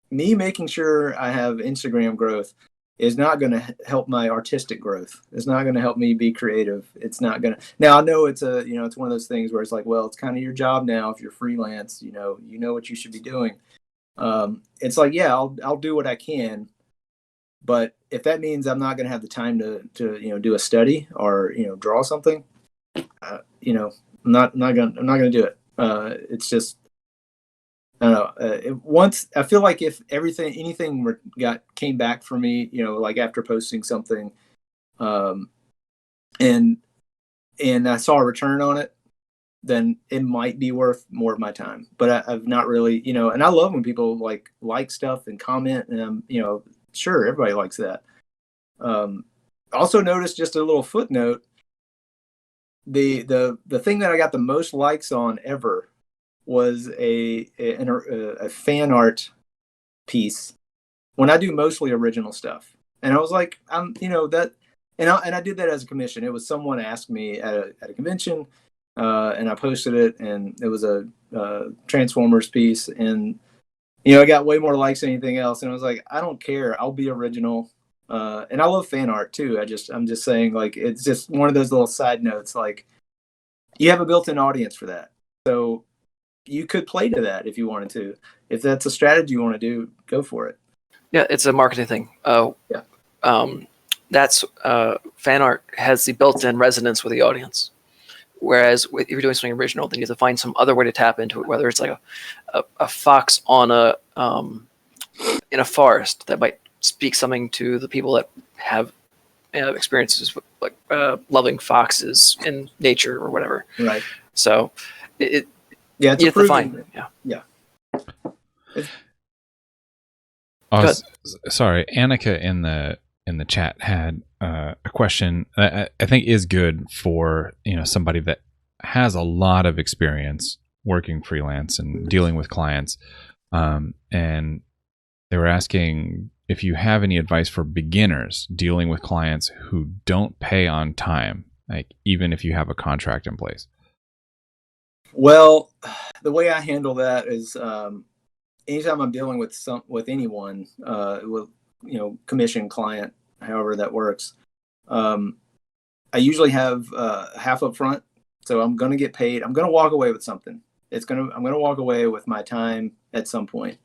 Me making sure I have Instagram growth is not going to help my artistic growth. It's not going to help me be creative. It's not going to. Now I know it's it's one of those things where it's like, well, it's kind of your job now. If you're freelance, you know what you should be doing. It's like, yeah, I'll do what I can, but if that means I'm not going to have the time to do a study or draw something, I'm not gonna do it. It's just, I don't know. Once I feel like if anything came back for me, like after posting something, and I saw a return on it, then it might be worth more of my time. But I've not really, and I love when people like stuff and comment, and I'm, sure, everybody likes that. Also noticed, just a little footnote, the thing that I got the most likes on ever was a fan art piece when I do mostly original stuff. And I was like, I did that as a commission. It was someone asked me at a convention, and I posted it, and it was a Transformers piece, and I got way more likes than anything else. And I was like, I don't care. I'll be original. And I love fan art too. I'm just saying, like, it's just one of those little side notes. Like, you have a built-in audience for that, so you could play to that if you wanted to. If that's a strategy you want to do, go for it. Yeah, it's a marketing thing. Yeah. That's fan art has the built-in resonance with the audience. Whereas if you're doing something original, then you have to find some other way to tap into it, whether it's like a fox on in a forest that might speak something to the people that have experiences with like loving foxes in nature or whatever. Right. So it's you have to find. Yeah. Sorry, Annika in the chat had a question that I think is good for somebody that has a lot of experience working freelance and dealing with clients, and they were asking if you have any advice for beginners dealing with clients who don't pay on time, like even if you have a contract in place. Well, the way I handle that is anytime I'm dealing with anyone, with commission client, however that works, I usually have half up front. So I'm going to get paid. I'm going to walk away with something. I'm going to walk away with my time at some point.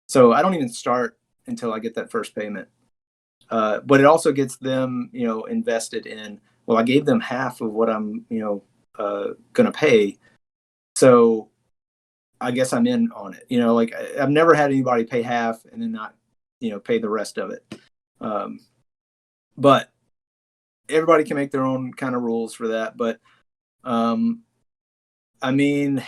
So I don't even start until I get that first payment. But it also gets them, invested in, well, I gave them half of what I'm, going to pay. So I guess I'm in on it. Like I've never had anybody pay half and then not, pay the rest of it. But everybody can make their own kind of rules for that. But I mean,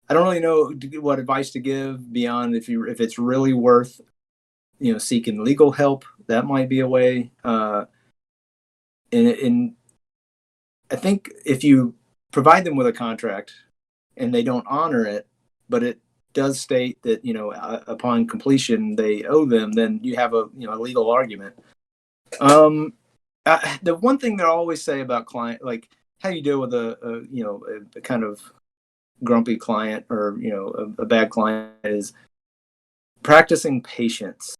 I don't really know what advice to give beyond if it's really worth, seeking legal help. That might be a way. And I think if you provide them with a contract and they don't honor it, but it does state that upon completion they owe them, then you have a legal argument. The one thing that I always say about client, like how you deal with a kind of grumpy client or a bad client, is practicing patience.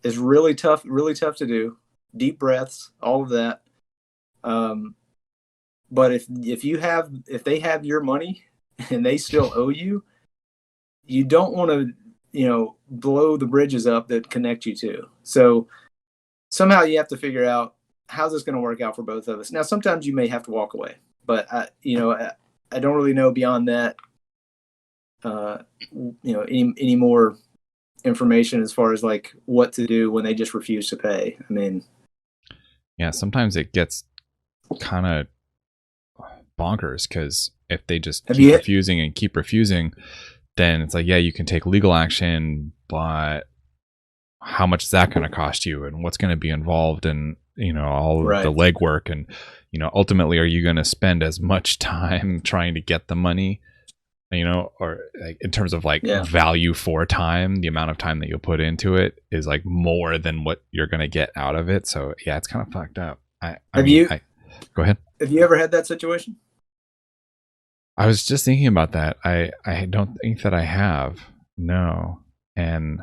Is really tough to do. Deep breaths, all of that. But if they have your money and they still owe you, you don't want to blow the bridges up that connect you two. So somehow you have to figure out how's this going to work out for both of us. Now sometimes you may have to walk away, but I don't really know beyond that. Any more information as far as like what to do when they just refuse to pay. I mean, yeah, sometimes it gets kind of bonkers because if they just keep refusing, then it's like, yeah, you can take legal action, but how much is that going to cost you, and what's going to be involved, and all of the legwork, and ultimately, are you going to spend as much time trying to get the money, or like, in terms of like value for time, the amount of time that you'll put into it is like more than what you're going to get out of it. So yeah, it's kind of fucked up. Go ahead. Have you ever had that situation? I was just thinking about that. I don't think that I have. No. And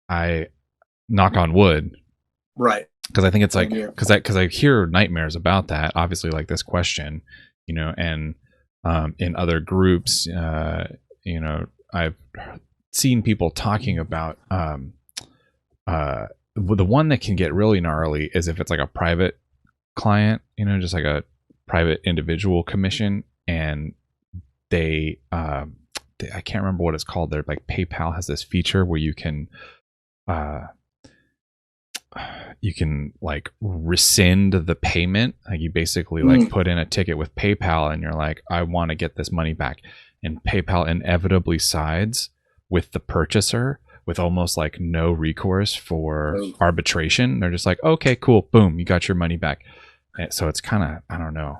I knock on wood. Right. Because I think it's like, because I hear nightmares about that, obviously, like this question, and in other groups, I've seen people talking about the one that can get really gnarly is if it's like a private client, just like a private individual commission, and they I can't remember what it's called. They're like, PayPal has this feature where you can like rescind the payment. Like you basically like put in a ticket with PayPal and you're like, I want to get this money back, and PayPal inevitably sides with the purchaser with almost like no recourse for Oh. arbitration. They're just like, okay, cool, boom, you got your money back. And so it's kind of, I don't know,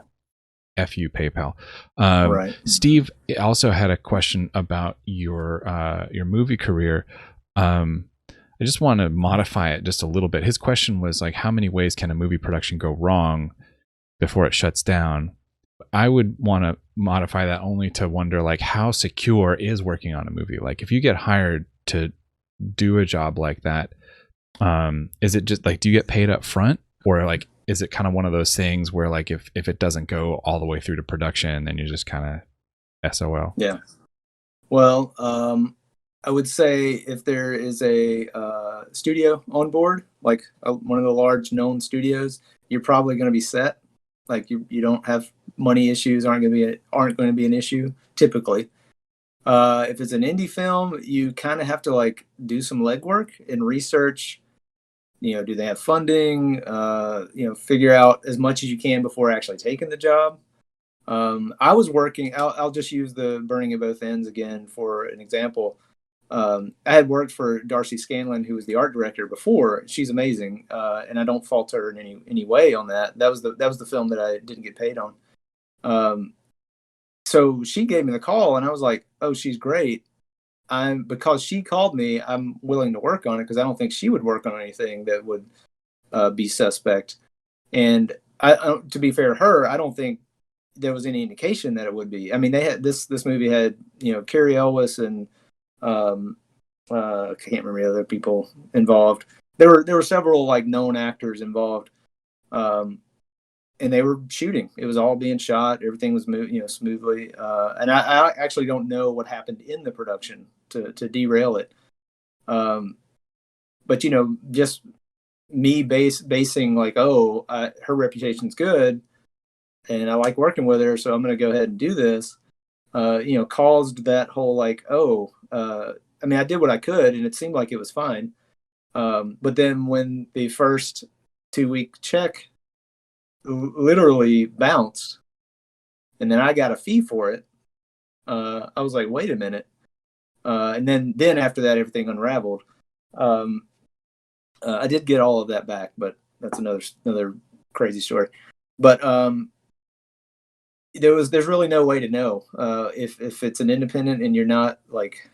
F you, PayPal. Right. Steve also had a question about your movie career. I just want to modify it just a little bit. His question was like, how many ways can a movie production go wrong before it shuts down? I would want to modify that only to wonder like how secure is working on a movie. Like if you get hired to do a job like that, is it just like, do you get paid up front, or like is it kind of one of those things where like if it doesn't go all the way through to production, then you're just kind of SOL? Yeah. Well, I would say if there is a studio on board, like one of the large known studios, you're probably going to be set. Like you don't have money issues aren't going to be an issue typically. If it's an indie film, you kind of have to like do some legwork and research. Do they have funding? Figure out as much as you can before actually taking the job. I was working. I'll just use the burning at both ends again for an example. I had worked for Darcy Scanlon, who was the art director before. She's amazing, and I don't fault her in any way on that. That was the film that I didn't get paid on. So she gave me the call, and I was like, "Oh, she's great." Because she called me, I'm willing to work on it because I don't think she would work on anything that would be suspect. And to be fair to her, I don't think there was any indication that it would be. I mean, they had this movie had Carrie Ellis and I can't remember the other people involved. There were several like known actors involved, and they were shooting. It was all being shot. Everything was moving smoothly. And I actually don't know what happened in the production to derail it. But just me basing like, her reputation's good, and I like working with her, so I'm going to go ahead and do this. Caused that whole like, I mean, I did what I could, and it seemed like it was fine. But then when the first 2-week check literally bounced, and then I got a fee for it, I was like, wait a minute. And then after that, everything unraveled. I did get all of that back, but that's another crazy story. But there's really no way to know if it's an independent and you're not like,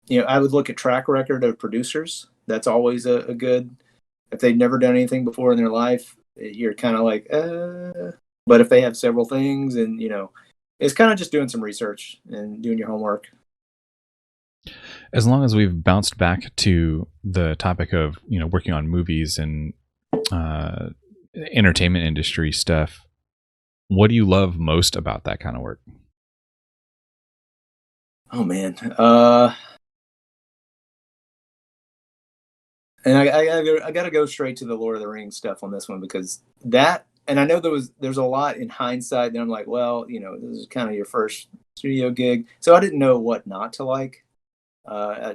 I would look at track record of producers. That's always a good. If they've never done anything before in their life, you're kind of like, But if they have several things, and it's kind of just doing some research and doing your homework. As long as we've bounced back to the topic of working on movies and entertainment industry stuff, what do you love most about that kind of work? Oh man, and I gotta go straight to the Lord of the Rings stuff on this one, because that, and I know there's a lot in hindsight that I'm like, well, this is kind of your first studio gig, so I didn't know what not to like.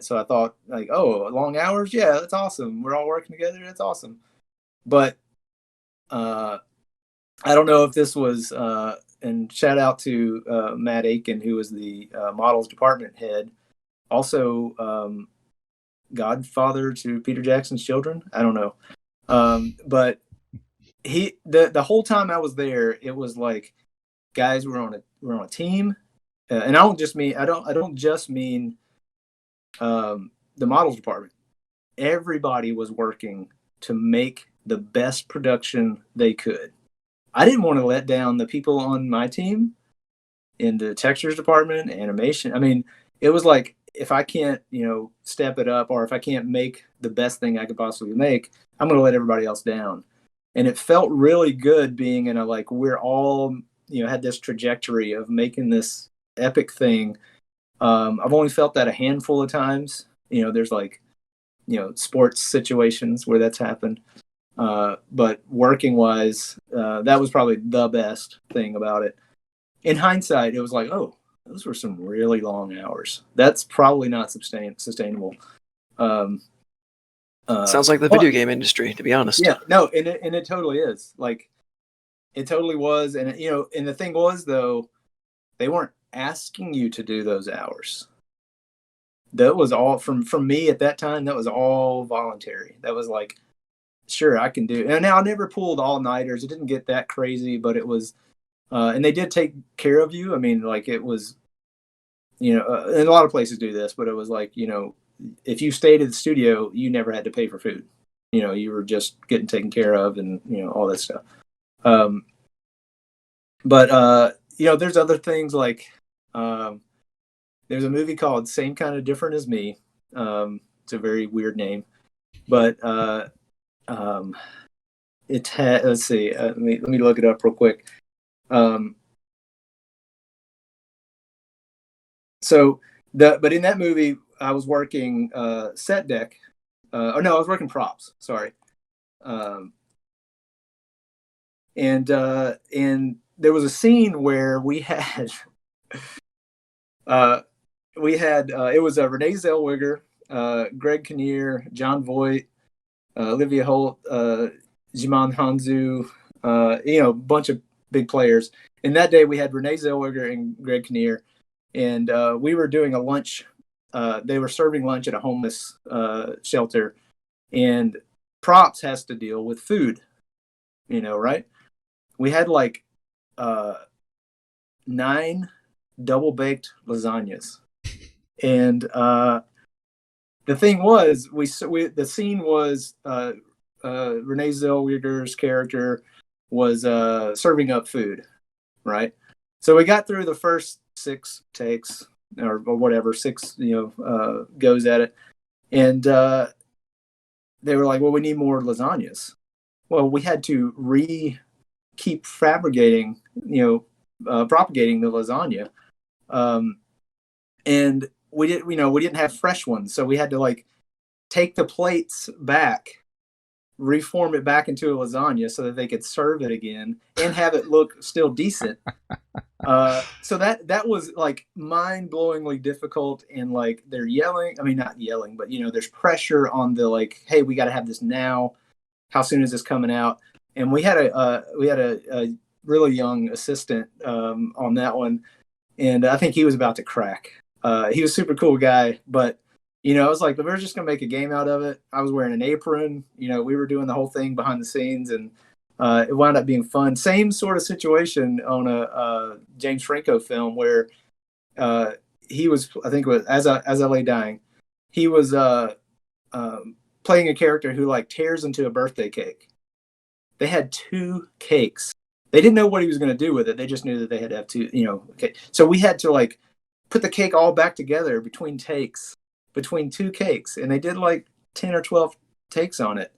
So I thought like, long hours, yeah, that's awesome. We're all working together, that's awesome. But I don't know if this was, and shout out to Matt Aiken, who was the models department head, also godfather to Peter Jackson's children. I don't know, but the whole time I was there, it was like, guys, we're on a team, and I don't just mean the models department. Everybody was working to make the best production they could. I didn't want to let down the people on my team in the textures department, animation. I mean, it was like, if I can't, step it up, or if I can't make the best thing I could possibly make, I'm going to let everybody else down. And it felt really good being in a, like, we're all, had this trajectory of making this epic thing. I've only felt that a handful of times. There's like, sports situations where that's happened. But working wise, that was probably the best thing about it. In hindsight, it was like, those were some really long hours. That's probably not sustainable. Sounds like the video game industry, to be honest. Yeah, no, and it totally is. Like, it totally was. And and the thing was, though, they weren't asking you to do those hours. that was all from me at that time. That was all voluntary. That was like, sure, I can do. And now I never pulled all nighters. It didn't get that crazy, but it was, and they did take care of you. I mean, like it was, and a lot of places do this, but it was like, if you stayed at the studio, you never had to pay for food. You were just getting taken care of, and all that stuff. But there's other things like there's a movie called Same Kind of Different as Me. It's a very weird name, but it had. Let's see. Let me look it up real quick. But in that movie, I was working set deck. I was working props. Sorry. And there was a scene where we had it was Renee Zellweger, Greg Kinnear, John Voight, Olivia Holt, Jimon Hanzu, a bunch of big players. And that day we had Renee Zellweger and Greg Kinnear, and we were doing a lunch. They were serving lunch at a homeless shelter, and props has to deal with food, right? We had like 9 double-baked lasagnas. And the thing was, the scene was Renee Zellweger's character was serving up food, right? So we got through the first 6 takes or whatever, 6 goes at it, and they were like, "Well, we need more lasagnas." Well, we had to keep propagating the lasagna, and we didn't have fresh ones, so we had to like take the plates back, reform it back into a lasagna so that they could serve it again and have it look still decent. So that was like mind-blowingly difficult, and like they're yelling. I mean, not yelling, but there's pressure on the like, hey, we got to have this now. How soon is this coming out? And we had a really young assistant on that one, and I think he was about to crack. He was a super cool guy, but I was like, we're just gonna make a game out of it. I was wearing an apron. We were doing the whole thing behind the scenes, and it wound up being fun. Same sort of situation on a James Franco film where he was, I think, as I lay dying, he was playing a character who like tears into a birthday cake. They had 2 cakes. They didn't know what he was going to do with it. They just knew that they had to have 2. Okay. So we had to like put the cake all back together between 2 cakes, and they did like 10 or 12 takes on it.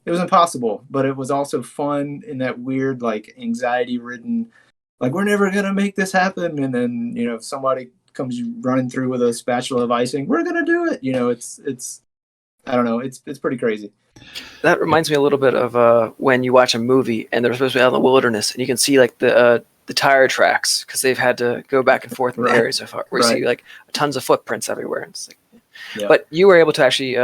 It was impossible, but it was also fun in that weird, like, anxiety-ridden, like, we're never going to make this happen. And then, if somebody comes running through with a spatula of icing, we're going to do it. It's I don't know. It's pretty crazy. That reminds me a little bit of when you watch a movie and they're supposed to be out in the wilderness, and you can see like the tire tracks because they've had to go back and forth in the areas where you see like tons of footprints everywhere. And it's like, yeah. But you were able to actually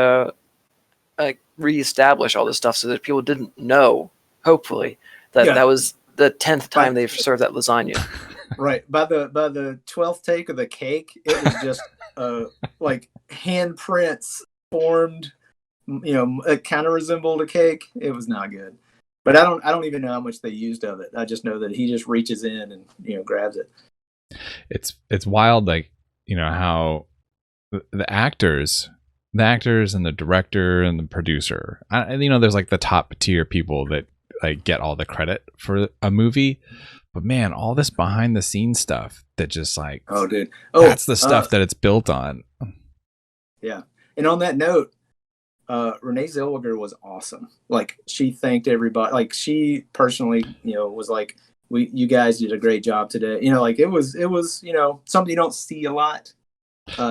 reestablish all this stuff so that people didn't know, hopefully, that was the 10th time they've served that lasagna. Right. By the 12th take of the cake, it was just like handprints formed. It kind of resembled a cake. It was not good. But I don't even know how much they used of it. I just know that he just reaches in and grabs it. It's wild, like how the actors and the director and the producer, there's like the top tier people that like get all the credit for a movie, but man, all this behind the scenes stuff that just like, that's the stuff that it's built on. Yeah. And on that note, Renee Zellweger was awesome. Like, she thanked everybody. Like, she personally, was like, you guys did a great job today. Like it was something you don't see a lot.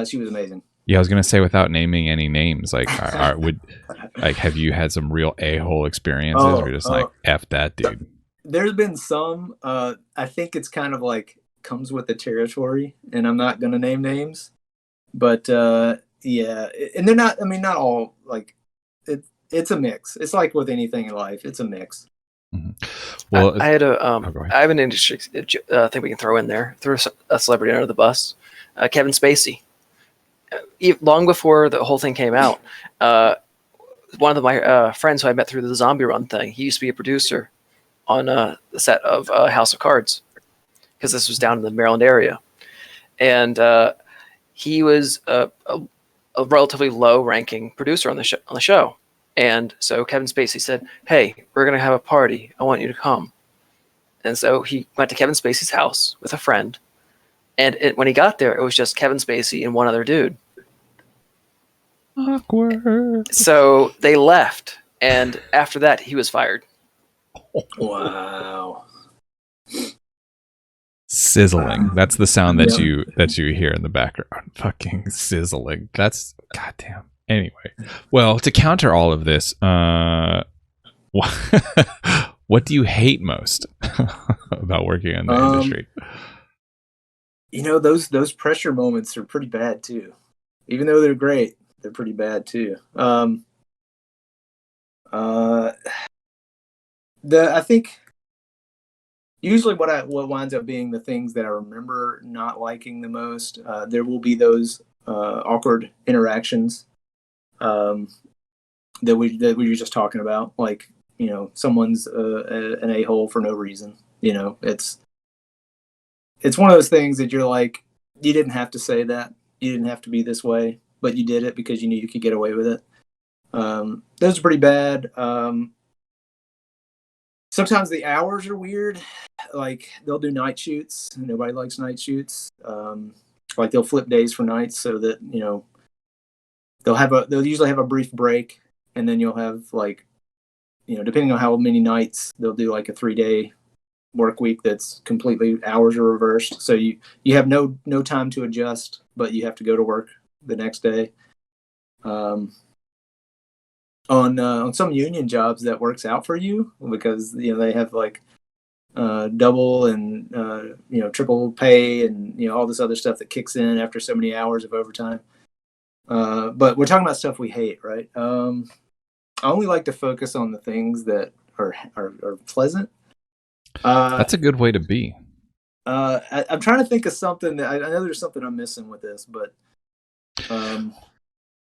She was amazing. Yeah, I was gonna say, without naming any names, like, have you had some real a-hole experiences, or just like F that dude? There's been some. I think it's kind of like comes with the territory, and I'm not gonna name names, but yeah, and they're not. I mean, not all. Like, it's a mix. It's like with anything in life, it's a mix. Mm-hmm. Well, I had I have an industry thing we can throw in there. Throw a celebrity under the bus. Kevin Spacey. long before the whole thing came out, one of my friends who I met through the Zombie Run thing, he used to be a producer on the set of House of Cards, because this was down in the Maryland area. And he was a relatively low-ranking producer on the show. And so Kevin Spacey said, "Hey, we're going to have a party. I want you to come." And so he went to Kevin Spacey's house with a friend. And when he got there, it was just Kevin Spacey and one other dude. Awkward. So they left. And after that, he was fired. Wow. Sizzling. That's the sound that you hear in the background. Fucking sizzling. That's goddamn. Anyway, well, to counter all of this, what do you hate most about working in the industry? Those pressure moments are pretty bad too. Even though they're great, they're pretty bad too. I think usually what winds up being the things that I remember not liking the most, there will be those awkward interactions that we were just talking about, like, someone's an a-hole for no reason. It's one of those things that you're like, you didn't have to say that, you didn't have to be this way, but you did it because you knew you could get away with it. Those are pretty bad. Sometimes the hours are weird. Like, they'll do night shoots. Nobody likes night shoots. Like, they'll flip days for nights so that, they'll usually have a brief break, and then you'll have, like, depending on how many nights, they'll do like a 3-day work week that's completely hours are reversed. So you have no time to adjust, but you have to go to work the next day. On some union jobs, that works out for you because they have like double and triple pay and all this other stuff that kicks in after so many hours of overtime. But we're talking about stuff we hate, right? I only like to focus on the things that are pleasant. That's a good way to be. I'm trying to think of something that I know there's something I'm missing with this, but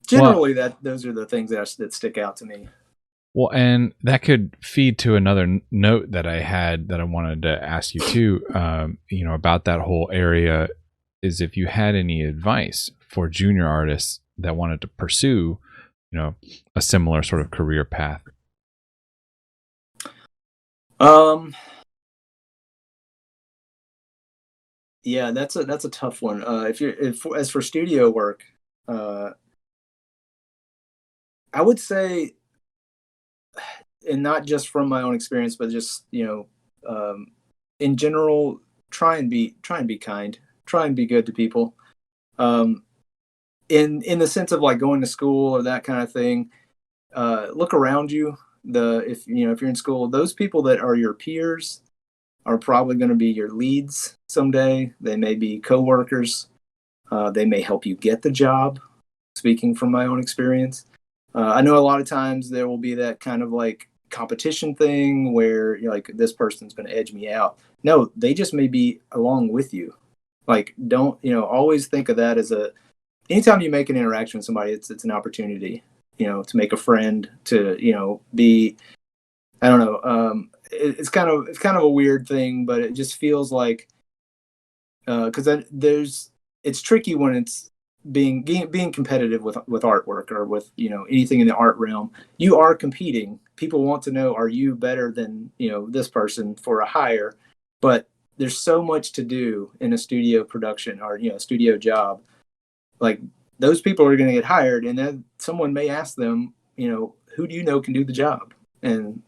generally those are the things that stick out to me. Well, and that could feed to another note that I had that I wanted to ask you too, about that whole area, is if you had any advice for junior artists that wanted to pursue, a similar sort of career path. Yeah, that's a tough one. As for studio work, I would say, and not just from my own experience, but just in general, try and be kind, try and be good to people. In the sense of like going to school or that kind of thing, look around you. If you're in school, those people that are your peers are probably going to be your leads someday. They may be coworkers. They may help you get the job. Speaking from my own experience, I know a lot of times there will be that kind of like competition thing where you're like, this person's going to edge me out. No, they just may be along with you. Like, don't always think of that as anytime you make an interaction with somebody, it's an opportunity, to make a friend, to be, I don't know. It's kind of a weird thing, but it just feels like because it's tricky when it's being competitive with artwork or with anything in the art realm. You are competing. People want to know, are you better than this person for a hire? But there's so much to do in a studio production or studio job. Like, those people are going to get hired, and then someone may ask them, who do you know can do the job? And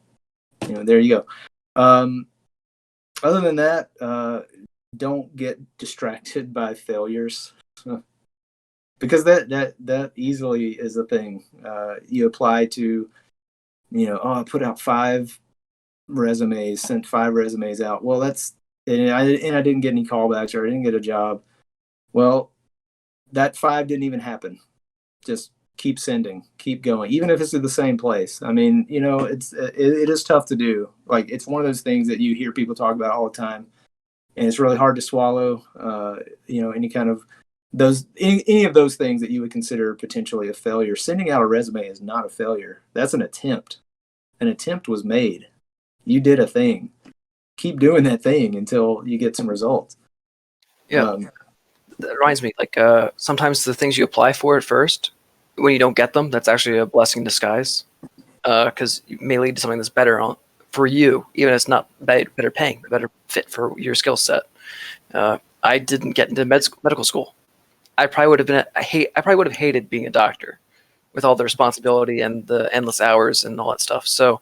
there you go. Other than that, don't get distracted by failures, because that easily is a thing. You apply to, I put out 5 resumes, sent 5 resumes out. Well, and I didn't get any callbacks, or I didn't get a job. Well, that 5 didn't even happen. Just keep sending, keep going, even if it's to the same place. I mean, it is tough to do. Like, it's one of those things that you hear people talk about all the time, and it's really hard to swallow. Any kind of any of those things that you would consider potentially a failure, sending out a resume is not a failure. That's an attempt. An attempt was made. You did a thing. Keep doing that thing until you get some results. Yeah. That reminds me, like sometimes the things you apply for at first, when you don't get them, that's actually a blessing in disguise, because it may lead to something that's better for you, even if it's not better paying, better fit for your skill set. I didn't get into medical school. I probably would have been. I probably would have hated being a doctor, with all the responsibility and the endless hours and all that stuff. So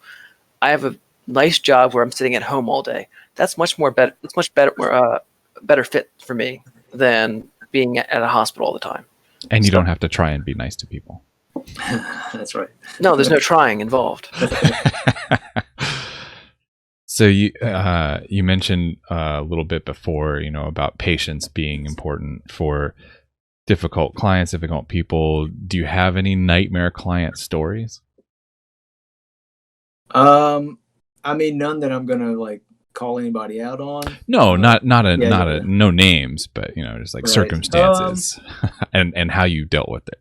I have a nice job where I'm sitting at home all day. That's much better. It's much better, better fit for me than being at a hospital all the time. And you don't have to try and be nice to people. That's right. No, there's no trying involved. So you mentioned a little bit before, about patience being important for difficult clients, difficult people. Do you have any nightmare client stories? I mean, none that I'm gonna like call anybody out on. No, not no names, but just like right. circumstances and how you dealt with it.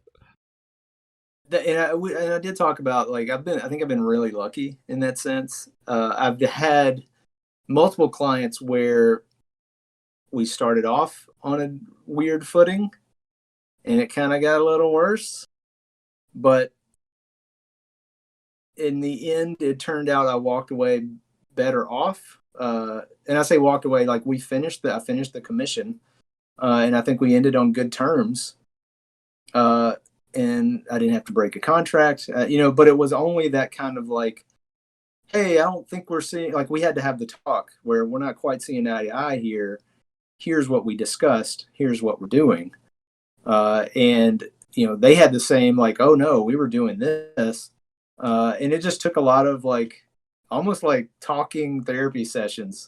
And I did talk about, like, I think I've been really lucky in that sense. I've had multiple clients where we started off on a weird footing and it kind of got a little worse, but in the end, it turned out I walked away better off. And I say walked away, like I finished the commission, and I think we ended on good terms. And I didn't have to break a contract, but it was only that kind of like, hey, I don't think we're seeing, like, we had to have the talk where we're not quite seeing eye to eye here. Here's what we discussed. Here's what we're doing. And, they had the same, like, oh no, we were doing this. And it just took a lot of like, almost like talking therapy sessions,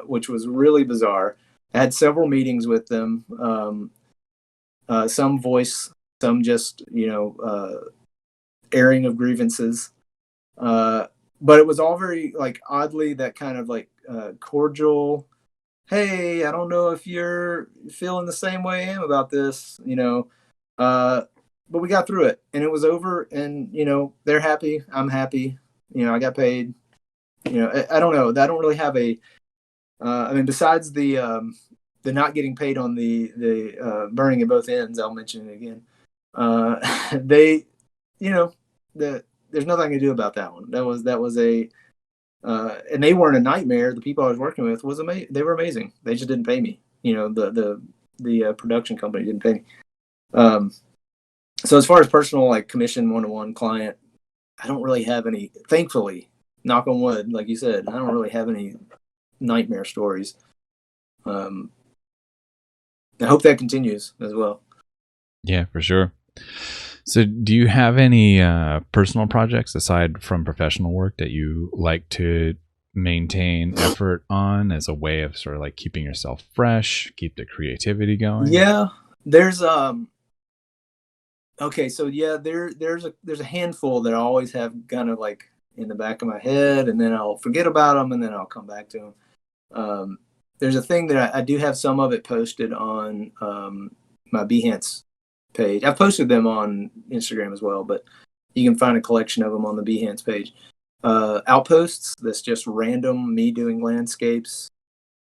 which was really bizarre. I had several meetings with them, some voice, some just, airing of grievances. But it was all very like oddly that kind of like cordial, hey, I don't know if you're feeling the same way I am about this, but we got through it and it was over and, they're happy. I'm happy. I got paid. I don't know. I don't really have besides the not getting paid on the burning at both ends, I'll mention it again. There's nothing I can do about that one. That was a, and they weren't a nightmare. The people I was working with they were amazing. They just didn't pay me. The production company didn't pay me. So as far as personal, like commission one-to-one client, I don't really have any, thankfully, knock on wood, like you said, I don't really have any nightmare stories. I hope that continues as well. Yeah, for sure. So do you have any personal projects aside from professional work that you like to maintain effort on as a way of sort of like keeping yourself fresh, keep the creativity going? Yeah, there's okay, so yeah, there's a handful that I always have kind of like in the back of my head, and then I'll forget about them, and then I'll come back to them. There's a thing that I do have some of it posted on my Behance page. I've posted them on Instagram as well, but you can find a collection of them on the Behance page. Outposts, that's just random me doing landscapes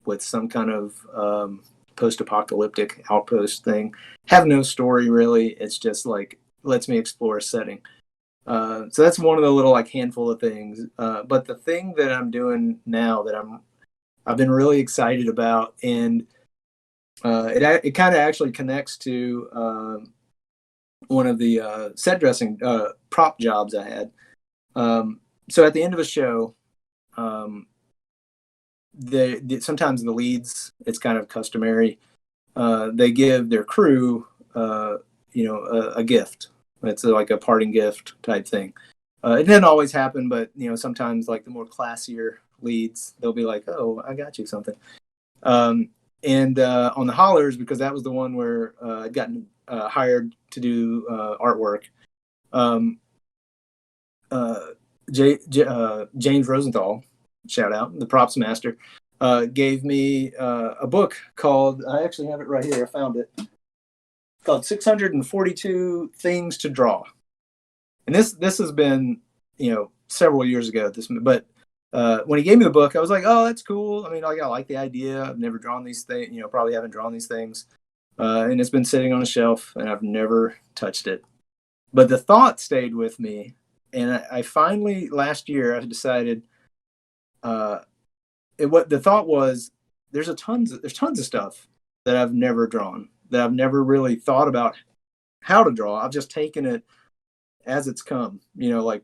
with some kind of post-apocalyptic outpost thing. Have no story really. It's just like lets me explore a setting. So that's one of the little like handful of things. But the thing that I'm doing now that I've been really excited about, and it kind of actually connects to one of the set dressing prop jobs I had. So at the end of a show, sometimes the leads, it's kind of customary, they give their crew a gift. It's like a parting gift type thing. It didn't always happen, but sometimes like the more classier leads, they'll be like, oh, I got you something. And on the hollers, because that was the one where I'd gotten hired to do artwork, James Rosenthal, shout out, the props master, gave me a book called, I actually have it right here, I found it, called 642 Things to Draw. And this has been, several years ago. But when he gave me the book, I was like, oh, that's cool. I mean, I like the idea. I've never drawn these things, probably haven't drawn these things. And it's been sitting on a shelf and I've never touched it. But the thought stayed with me. And I finally, last year, I decided, what the thought was, there's tons of stuff that I've never drawn, that I've never really thought about how to draw. I've just taken it as it's come, like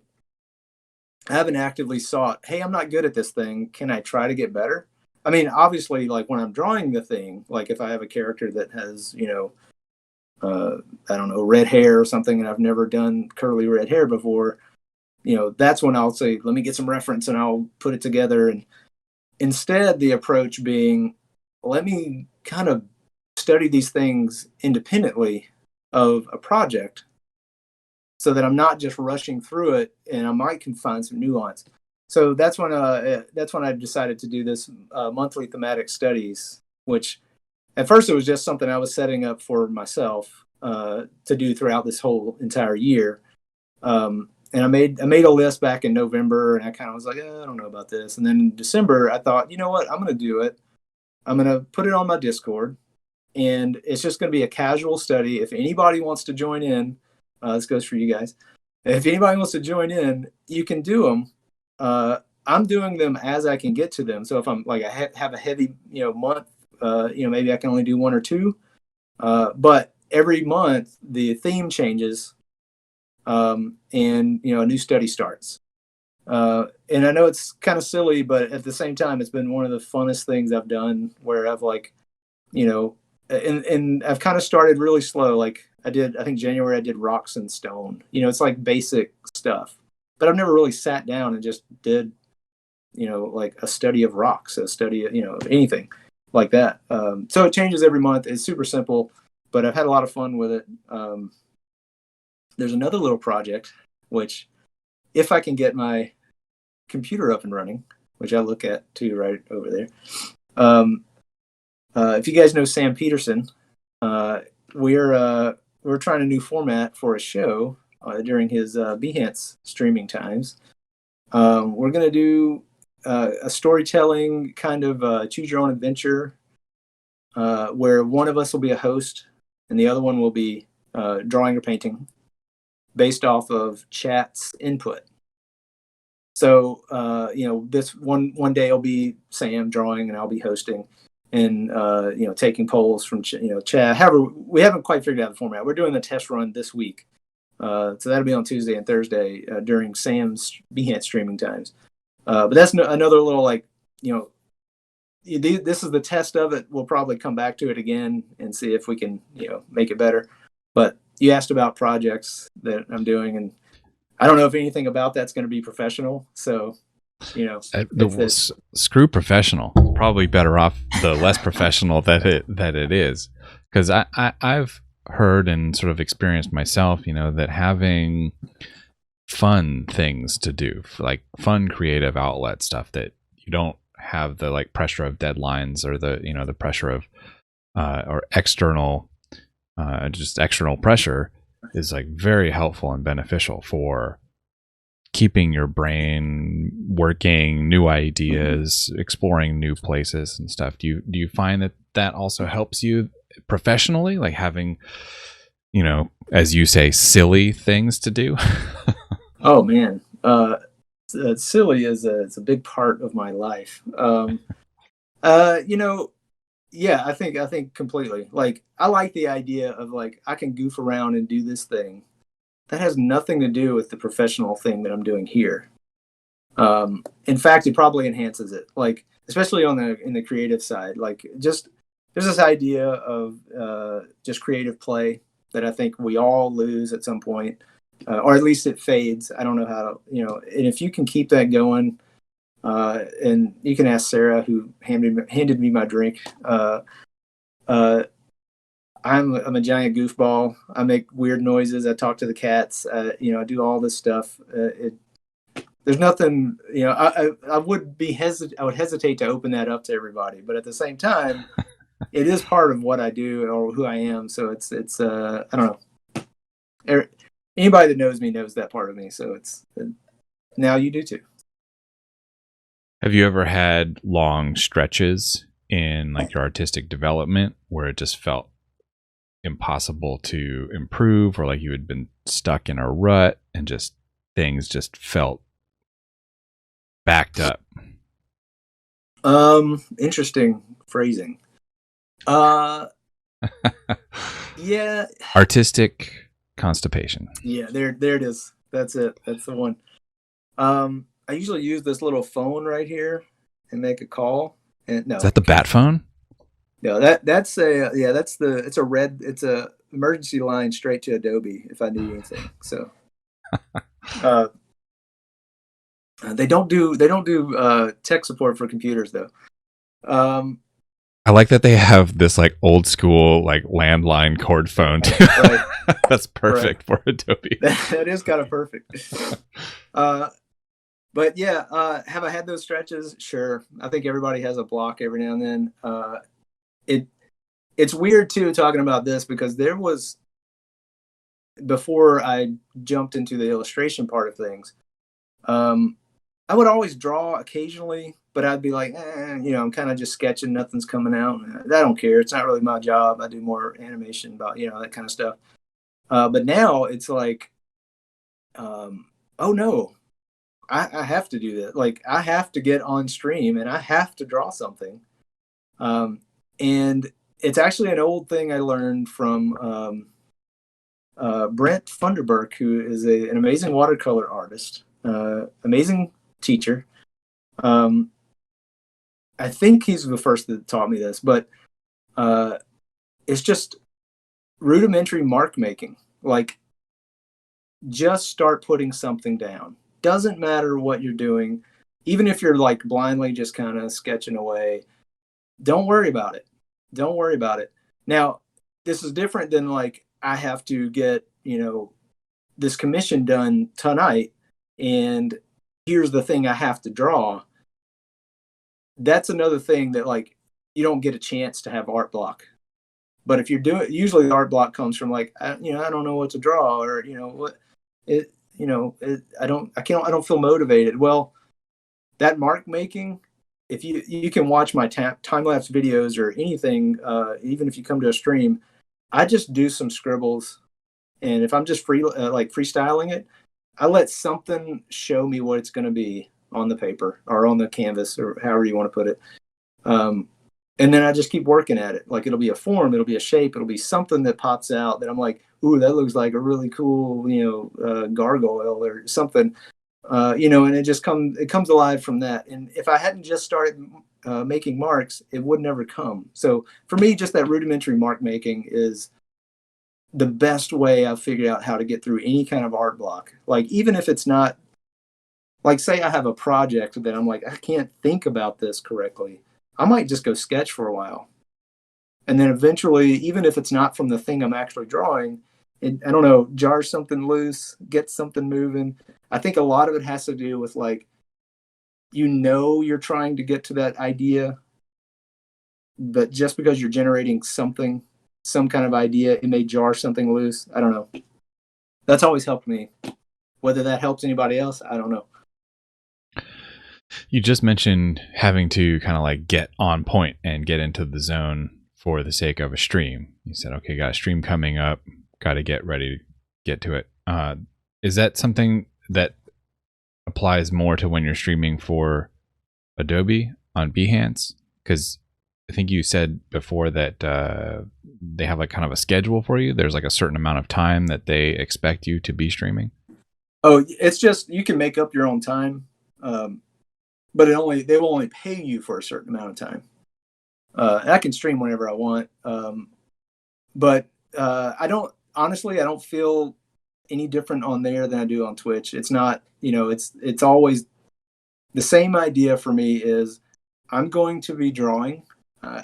I haven't actively sought, hey, I'm not good at this thing. Can I try to get better? I mean, obviously, like when I'm drawing the thing, like if I have a character that has, I don't know, red hair or something, and I've never done curly red hair before, that's when I'll say, let me get some reference and I'll put it together. And instead, the approach being, let me kind of study these things independently of a project so that I'm not just rushing through it and I might can find some nuance. So that's when I decided to do this monthly thematic studies, which at first it was just something I was setting up for myself to do throughout this whole entire year. And I made a list back in November, and I kind of was like, I don't know about this. And then in December, I thought, you know what, I'm going to do it. I'm going to put it on my Discord, and it's just going to be a casual study. If anybody wants to join in, this goes for you guys. If anybody wants to join in, you can do them. I'm doing them as I can get to them. So if I'm like, I have a heavy, month, maybe I can only do one or two. But every month the theme changes, and a new study starts. And I know it's kind of silly, but at the same time, it's been one of the funnest things I've done, where I've like, and I've kind of started really slow. Like I think January I did rocks and stone. It's like basic stuff, but I've never really sat down and just did, like a study of rocks, a study of, anything like that. So it changes every month. It's super simple, but I've had a lot of fun with it. There's another little project, which if I can get my computer up and running, which I look at too, right over there. If you guys know Sam Peterson, we're trying a new format for a show during his Behance streaming times. We're going to do a storytelling kind of choose your own adventure, where one of us will be a host and the other one will be drawing or painting based off of chat's input. So, this one day will be Sam drawing and I'll be hosting, and, taking polls from, chat. However, we haven't quite figured out the format. We're doing the test run this week. So that'll be on Tuesday and Thursday during Sam's Behance streaming times. But that's another little, like, this is the test of it. We'll probably come back to it again and see if we can, make it better. But you asked about projects that I'm doing, and I don't know if anything about that's going to be professional. So, screw professional. Probably better off the less professional that it is, because I've heard and sort of experienced myself, that having fun things to do, like fun creative outlet stuff that you don't have the like pressure of deadlines or the pressure of or external pressure, is like very helpful and beneficial for keeping your brain working, new ideas, exploring new places and stuff. Do you find that also helps you professionally, like having, as you say, silly things to do? Oh man, silly is it's a big part of my life. Yeah, I think completely. Like, I like the idea of like, I can goof around and do this thing that has nothing to do with the professional thing that I'm doing here. In fact, it probably enhances it. Like, especially in the creative side, like just there's this idea of just creative play that I think we all lose at some point, or at least it fades. I don't know how to, and if you can keep that going. And you can ask Sarah, who handed me my drink. I'm a giant goofball. I make weird noises. I talk to the cats. I do all this stuff. There's nothing. I would hesitate to open that up to everybody, but at the same time, it is part of what I do or who I am. So it's I don't know. Anybody that knows me knows that part of me. So it's now you do too. Have you ever had long stretches in like your artistic development where it just felt impossible to improve, or like you had been stuck in a rut and just things just felt backed up? Interesting phrasing. Yeah. Artistic constipation. Yeah, there it is. That's it. That's the one. I usually use this little phone right here and make a call. And no, Is that the bat phone? no, that's it's a emergency line straight to Adobe if I need anything. So, uh, they don't do tech support for computers though. I like that they have this like old school like landline cord phone too. Right. That's perfect for Adobe. That is kind of perfect. But yeah, have I had those stretches? Sure. I think everybody has a block every now and then. It's weird too talking about this because there was, before I jumped into the illustration part of things, I would always draw occasionally, but I'd be like, I'm kind of just sketching. Nothing's coming out. I don't care. It's not really my job. I do more animation about, that kind of stuff. But now it's like, oh no, I have to do that. Like I have to get on stream and I have to draw something. And it's actually an old thing I learned from Brent Funderburk, who is an amazing watercolor artist, amazing teacher. I think he's the first that taught me this, but it's just rudimentary mark making. Like, just start putting something down. Doesn't matter what you're doing, even if you're like blindly just kind of sketching away. Don't worry about it. Don't worry about it. Now, this is different than like I have to get this commission done tonight, and here's the thing I have to draw. That's another thing that like you don't get a chance to have art block. But if you're doing, usually the art block comes from like I don't know what to draw, or I don't feel motivated. Well, that mark making, if you can watch my time lapse videos or anything, even if you come to a stream, I just do some scribbles, and if I'm just freestyling it, I let something show me what it's going to be on the paper or on the canvas or however you want to put it. And then I just keep working at it. Like it'll be a form, it'll be a shape, it'll be something that pops out that I'm like, ooh, that looks like a really cool, gargoyle or something, and it comes alive from that. And if I hadn't just started making marks, it would never come. So for me, just that rudimentary mark making is the best way I've figured out how to get through any kind of art block. Like even if it's not, like say I have a project that I'm like, I can't think about this correctly, I might just go sketch for a while. And then eventually, even if it's not from the thing I'm actually drawing, I don't know, jar something loose, get something moving. I think a lot of it has to do with like, you're trying to get to that idea, but just because you're generating some kind of idea, it may jar something loose. I don't know. That's always helped me. Whether that helps anybody else, I don't know. You just mentioned having to kind of like get on point and get into the zone for the sake of a stream. You said, okay, got a stream coming up, got to get ready to get to it. Is that something that applies more to when you're streaming for Adobe on Behance? Because I think you said before that they have like kind of a schedule for you. There's like a certain amount of time that they expect you to be streaming. Oh, it's just, you can make up your own time. But they will only pay you for a certain amount of time. And I can stream whenever I want. But I don't feel any different on there than I do on Twitch. It's not, it's always the same idea for me is I'm going to be drawing,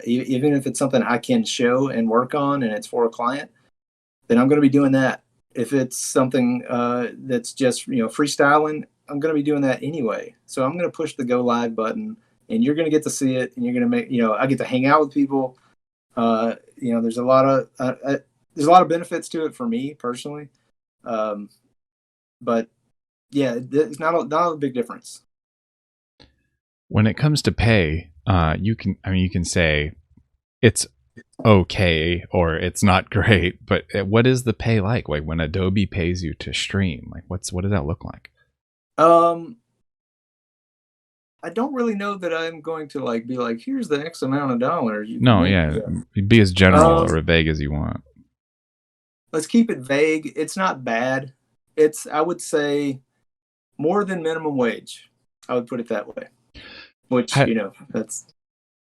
even if it's something I can show and work on and it's for a client, then I'm going to be doing that. If it's something that's just, freestyling, I'm going to be doing that anyway. So I'm going to push the go live button and you're going to get to see it, and you're going to make, I get to hang out with people. There's a lot of benefits to it for me personally. But yeah, it's not a big difference. When it comes to pay, you can say it's okay or it's not great, but what is the pay like? Like when Adobe pays you to stream, like what does that look like? I don't really know that I'm going to like be like, here's the X amount of dollars. No, yeah, be as general or vague as you want. Let's keep it vague. It's not bad. It's, I would say, more than minimum wage. I would put it that way. Which, that's.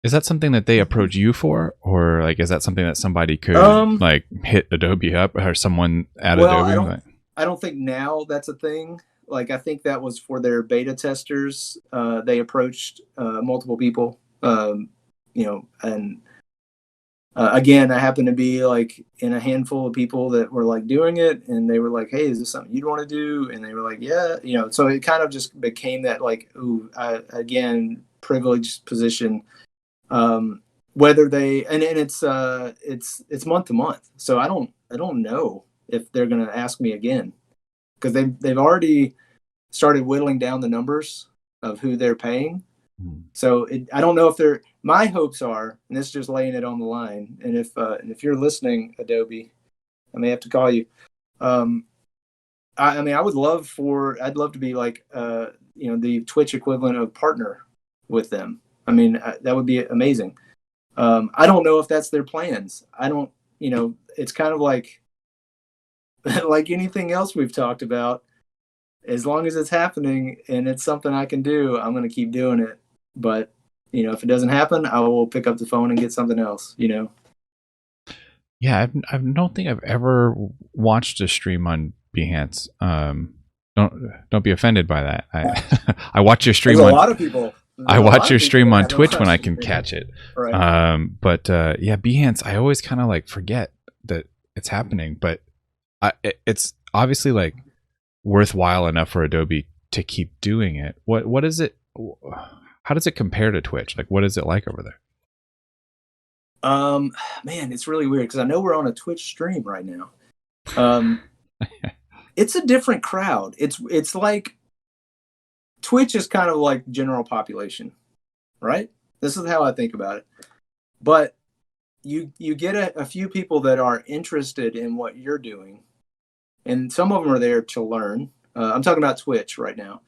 Is that something that they approach you for, or like is that something that somebody could like hit Adobe up or someone at Adobe? I don't think now that's a thing. Like I think that was for their beta testers. They approached multiple people, and again, I happened to be like in a handful of people that were like doing it, and they were like, "Hey, is this something you'd want to do?" And they were like, "Yeah," So it kind of just became that like, again, privileged position. Whether they and it's month to month, so I don't know if they're going to ask me again because they've already started whittling down the numbers of who they're paying. So I don't know if they're. My hopes are, and this is just laying it on the line. And if you're listening, Adobe, I may have to call you. I'd love to be like the Twitch equivalent of partner with them. I mean, that would be amazing. I don't know if that's their plans. I don't. It's kind of like like anything else we've talked about. As long as it's happening and it's something I can do, I'm going to keep doing it. But, if it doesn't happen, I will pick up the phone and get something else, Yeah, I don't think I've ever watched a stream on Behance. Don't be offended by that. I watch your stream. There's a lot of people. I watch your stream on Twitch when I can catch it. Right. But Behance, I always kind of like forget that it's happening. But it's obviously like worthwhile enough for Adobe to keep doing it. What is it? How does it compare to Twitch? Like, what is it like over there? Man, it's really weird because I know we're on a Twitch stream right now. It's a different crowd. It's like Twitch is kind of like general population, right? This is how I think about it. But you get a few people that are interested in what you're doing, and some of them are there to learn. I'm talking about Twitch right now.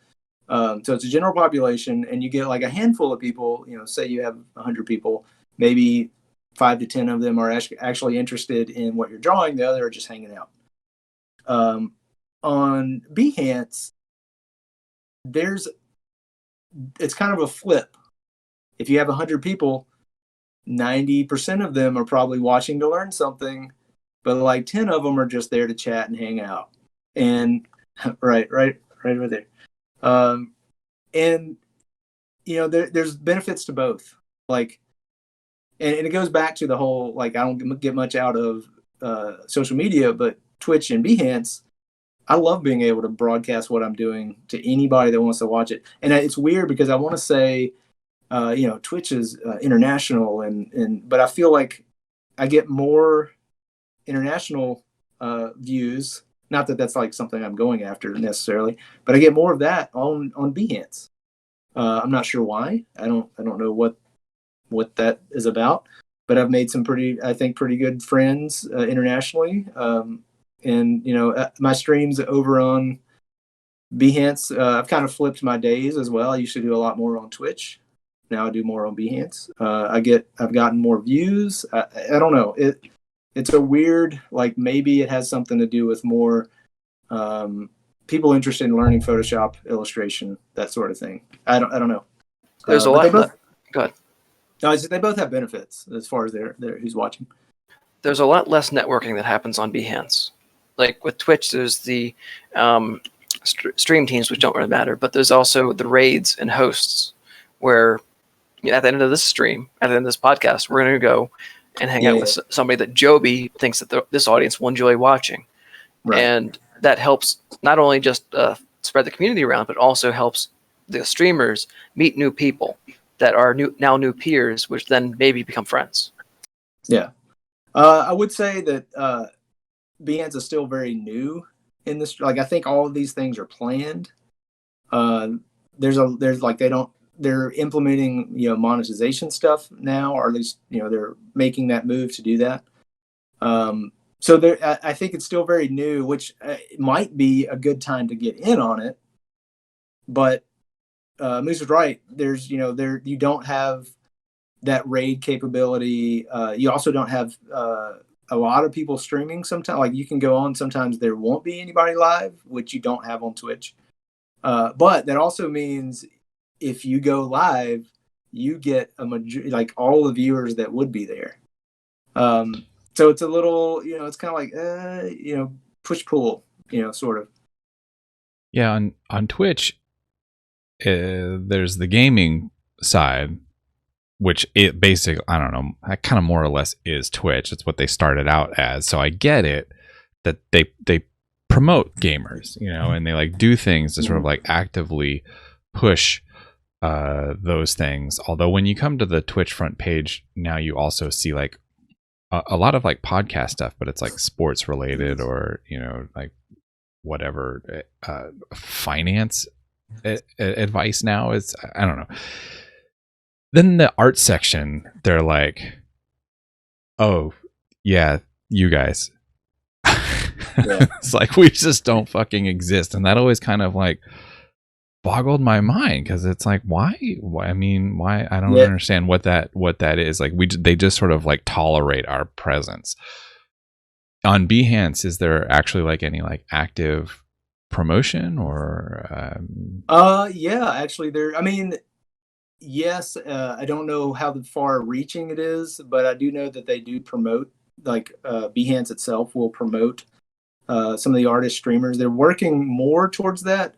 So it's a general population, and you get like a handful of people. Say you have 100 people, maybe 5 to 10 of them are actually interested in what you're drawing. The other are just hanging out. On Behance, it's kind of a flip. If you have 100 people, 90% of them are probably watching to learn something, but like 10 of them are just there to chat and hang out. And right over there. And there's benefits to both. Like, and it goes back to the whole, like, I don't get much out of social media, but Twitch and Behance, I love being able to broadcast what I'm doing to anybody that wants to watch it. And it's weird because I want to say, Twitch is international, but I feel like I get more international views. Not that that's like something I'm going after necessarily, but I get more of that on Behance. I'm not sure why. I don't know what that is about, but I've made some pretty good friends internationally. And my streams over on Behance, I've kind of flipped my days as well. I used to do a lot more on Twitch. Now I do more on Behance. I've gotten more views. I don't know. It's a weird, like, maybe it has something to do with more people interested in learning Photoshop, illustration, that sort of thing. I don't know. There's a lot. Go ahead. No, they both have benefits as far as they're who's watching. There's a lot less networking that happens on Behance. Like with Twitch, there's the stream teams, which don't really matter, but there's also the raids and hosts where at the end of this stream, at the end of this podcast, we're going to go and hang out with somebody that Joby thinks that this audience will enjoy watching. Right. And that helps not only just spread the community around, but also helps the streamers meet new people that are new peers, which then maybe become friends. Yeah. I would say that Behance is still very new in this. Like, I think all of these things are planned. Uh, there's like they're implementing monetization stuff now, or at least they're making that move to do that. So I think it's still very new, which it might be a good time to get in on it. But Moose is right. There's there you don't have that raid capability. You also don't have a lot of people streaming. Sometimes, like, you can go on. Sometimes there won't be anybody live, which you don't have on Twitch. But that also means if you go live, you get like all the viewers that would be there. So it's a little, it's kind of like, push pull, sort of. Yeah, on Twitch, there's the gaming side, which it basically, I don't know, kind of more or less is Twitch. It's what they started out as. So I get it that they promote gamers, and they like do things to sort of like actively push those things. Although when you come to the Twitch front page now, you also see like a lot of like podcast stuff, but it's like sports related or like whatever finance advice now is. I don't know. Then the art section, they're like, oh yeah, you guys. Yeah. It's like, we just don't fucking exist. And that always kind of like boggled my mind, because it's like, why? I mean, why? I don't understand what that is. Like, they just sort of like tolerate our presence. On Behance, is there actually like any like active promotion or? Yeah, actually I mean, yes, I don't know how far reaching it is, but I do know that they do promote, like Behance itself will promote some of the artist streamers. They're working more towards that.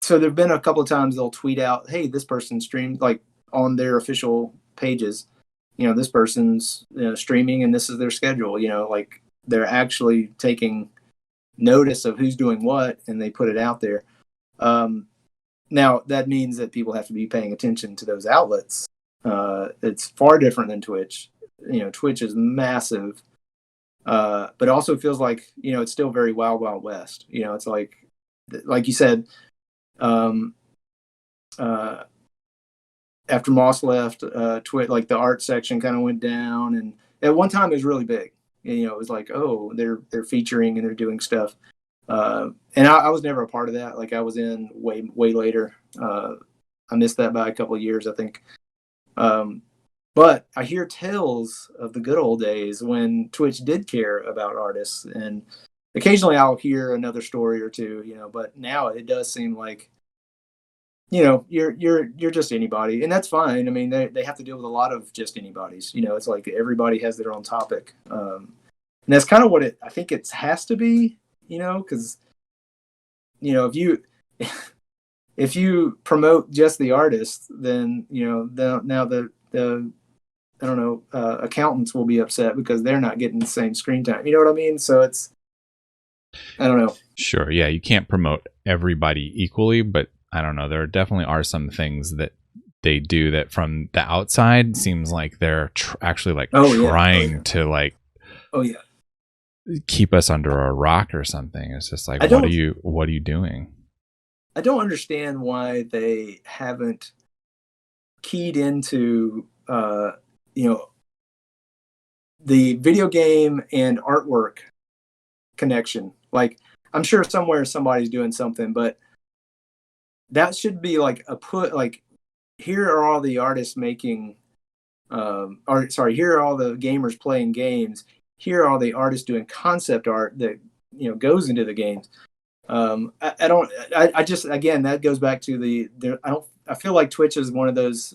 So there've been a couple of times they'll tweet out, hey, this person streamed, like on their official pages, this person's streaming and this is their schedule, like they're actually taking notice of who's doing what, and they put it out there. Now that means that people have to be paying attention to those outlets. It's far different than Twitch. Twitch is massive, but it also feels like it's still very wild, wild west. It's like you said. After Moss left, like the art section kind of went down, and at one time it was really big. It was like, oh, they're featuring and they're doing stuff. And I was never a part of that. Like, I was in way later. I missed that by a couple of years, I think. But I hear tales of the good old days when Twitch did care about artists, and occasionally I'll hear another story or two, but now it does seem like, you're just anybody, and that's fine. I mean, they have to deal with a lot of just anybody's. It's like everybody has their own topic, and that's kind of what I think it has to be. Because if you promote just the artist, then now the I don't know, accountants will be upset because they're not getting the same screen time. You know what I mean? So it's, I don't know. Sure, yeah, you can't promote everybody equally, but I don't know. There definitely are some things that they do that from the outside seems like they're actually like trying to like keep us under a rock or something. It's just like, what are you doing? I don't understand why they haven't keyed into the video game and artwork connection. Like, I'm sure somewhere somebody's doing something, but that should be like like, here are all the artists making, here are all the gamers playing games. Here are all the artists doing concept art that goes into the games. I just, again, that goes back to I feel like Twitch is one of those,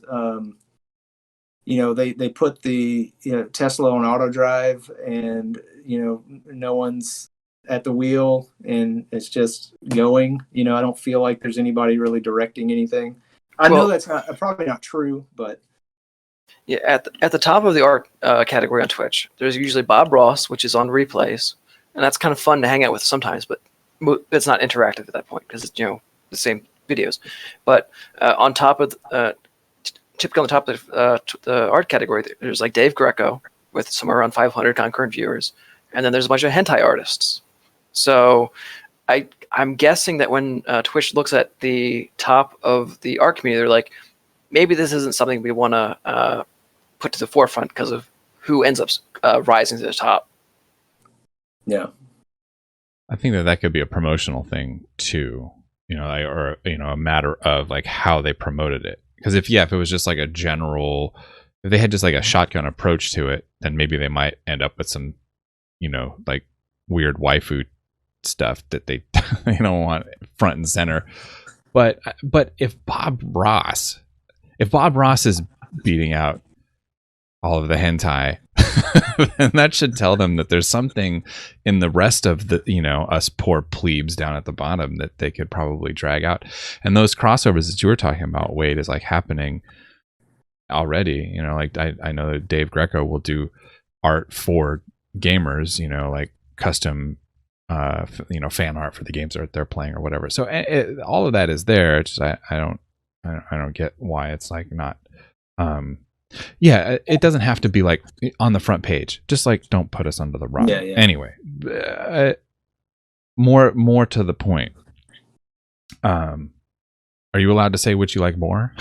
they put the Tesla on auto drive, and no one's at the wheel, and it's just going. I don't feel like there's anybody really directing anything. I know that's probably not true, but yeah, at the top of the art category on Twitch, there's usually Bob Ross, which is on replays, and that's kind of fun to hang out with sometimes, but it's not interactive at that point because it's the same videos. But on top of typically on the top of the art category, there's like Dave Greco with somewhere around 500 concurrent viewers, and then there's a bunch of hentai artists. So I'm guessing that when Twitch looks at the top of the art community, they're like, maybe this isn't something we want to put to the forefront because of who ends up rising to the top. Yeah. I think that could be a promotional thing too, or a matter of like how they promoted it. Because if it was just like if they had just like a shotgun approach to it, then maybe they might end up with some, like weird waifu stuff that they don't want front and center. But if Bob Ross is beating out all of the hentai, then that should tell them that there's something in the rest of the us poor plebes down at the bottom that they could probably drag out. And those crossovers that you were talking about, Wade, is like happening already. Like I know that Dave Greco will do art for gamers, like custom fan art for the games that they're playing or whatever. So all of that is there. It's just I don't get why it's like not it doesn't have to be like on the front page. Just like don't put us under the rock. Yeah. Anyway, more to the point. Are you allowed to say which you like more?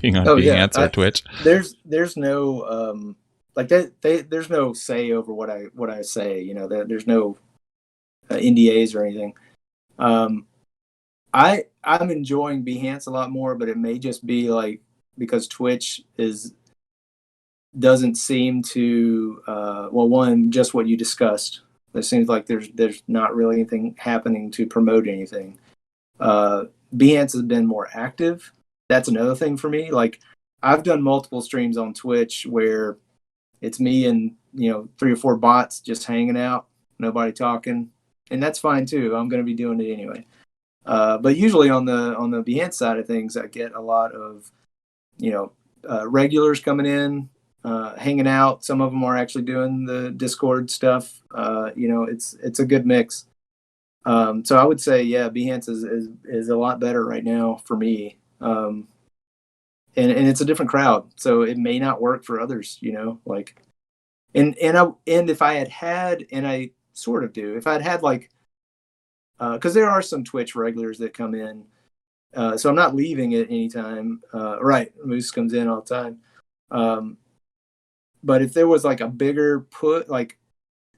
Being on Behance or Twitch? There's no like there's no say over what I say. There's no NDAs or anything. I'm enjoying Behance a lot more, but it may just be like because Twitch doesn't seem to one, just what you discussed. It seems like there's not really anything happening to promote anything. Behance has been more active. That's another thing for me. Like I've done multiple streams on Twitch where it's me and 3 or 4 bots just hanging out, nobody talking, and that's fine too. I'm going to be doing it anyway. But usually on the Behance side of things, I get a lot of regulars coming in, hanging out. Some of them are actually doing the Discord stuff. It's a good mix. So I would say, Behance is a lot better right now for me. And it's a different crowd, so it may not work for others, like, and if I had, and I sort of do, if I'd had like, cause there are some Twitch regulars that come in, so I'm not leaving at any time. Right. Moose comes in all the time. But if there was like a bigger like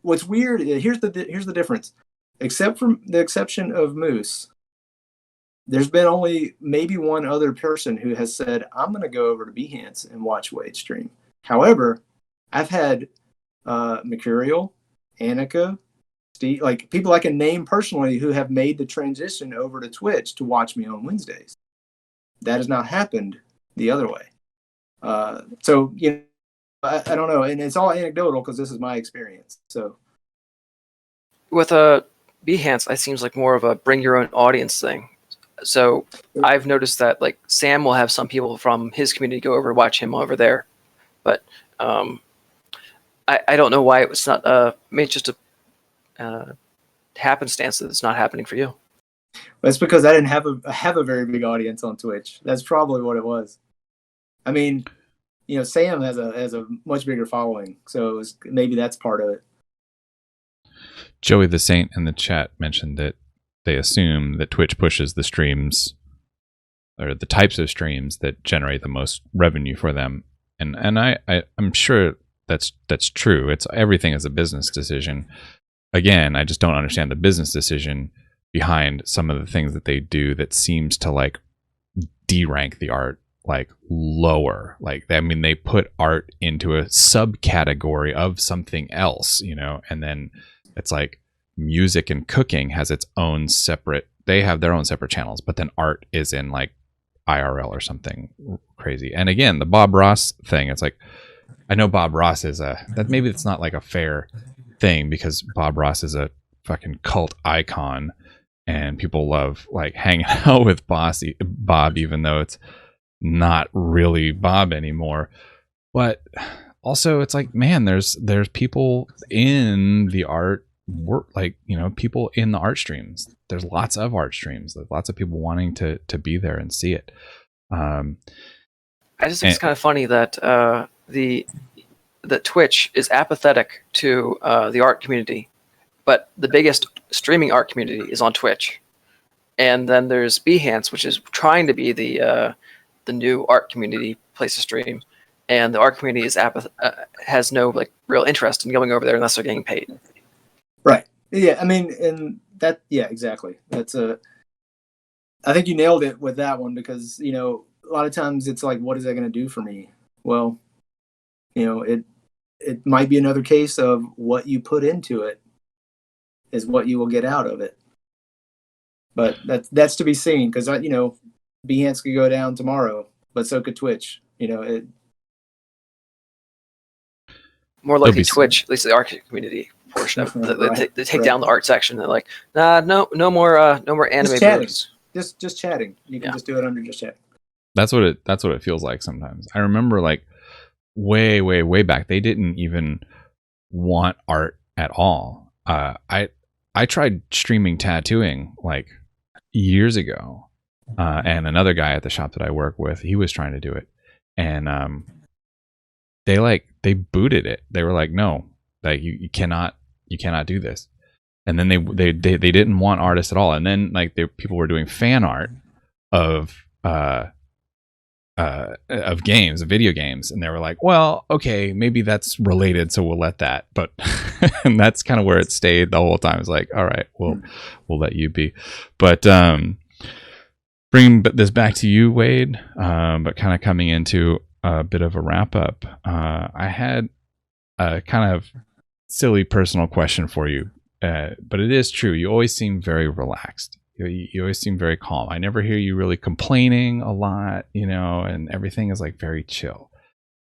what's weird, here's the difference. Except for the exception of Moose, there's been only maybe one other person who has said, I'm going to go over to Behance and watch Wade stream. However, I've had Mercurial, Annika, Steve, like people I can name personally who have made the transition over to Twitch to watch me on Wednesdays. That has not happened the other way. So, I don't know. And it's all anecdotal because this is my experience. So with Behance, it seems like more of a bring your own audience thing. So I've noticed that like Sam will have some people from his community go over and watch him over there, but I don't know why it was not maybe just a happenstance that it's not happening for you. That's because I didn't have a very big audience on Twitch. That's probably what it was. I mean, Sam has a much bigger following, so maybe that's part of it. Joey the Saint in the chat mentioned that they assume that Twitch pushes the streams or the types of streams that generate the most revenue for them, and I'm sure that's true. It's everything is a business decision. Again, I just don't understand the business decision behind some of the things that they do that seems to like de-rank the art like lower. Like, I mean, they put art into a subcategory of something else, and then it's like music and cooking has its own separate, they have their own separate channels, but then art is in like IRL or something crazy. And again, the Bob Ross thing, it's like, I know Bob Ross is that maybe it's not like a fair thing because Bob Ross is a fucking cult icon and people love like hanging out with Bob, even though it's not really Bob anymore. But also it's like, man, there's people in the art work, like, people in the art streams. There's lots of art streams. There's lots of people wanting to be there and see it. I just think it's kind of funny that that Twitch is apathetic to the art community, but the biggest streaming art community is on Twitch. And then there's Behance, which is trying to be the new art community place to stream, and the art community is has no like real interest in going over there unless they're getting paid. Right. Yeah. I mean, and that. Yeah. Exactly. I think you nailed it with that one, because a lot of times it's like, what is that going to do for me? Well, it might be another case of what you put into it is what you will get out of it. But that's to be seen, because Behance could go down tomorrow, but so could Twitch. More likely Twitch, at least the art community portion of it. They take down the art section. They're like, nah, no more anime. Just chatting. Just chatting. You can just do it under just chatting. That's what it feels like sometimes. I remember like way back, they didn't even want art at all. I tried streaming tattooing like years ago, and another guy at the shop that I work with, he was trying to do it, and they booted it. They were like, no, like you cannot do this. And then they didn't want artists at all. And then like people were doing fan art of games, of video games, and they were like, well, okay, maybe that's related, so we'll let that. But and that's kind of where it stayed the whole time. It's like, all right, we'll let you be. But bring this back to you, Wade, but kind of coming into a bit of a wrap up. I had a kind of silly personal question for you, but it is true. You always seem very relaxed. You always seem very calm. I never hear you really complaining a lot, and everything is like very chill.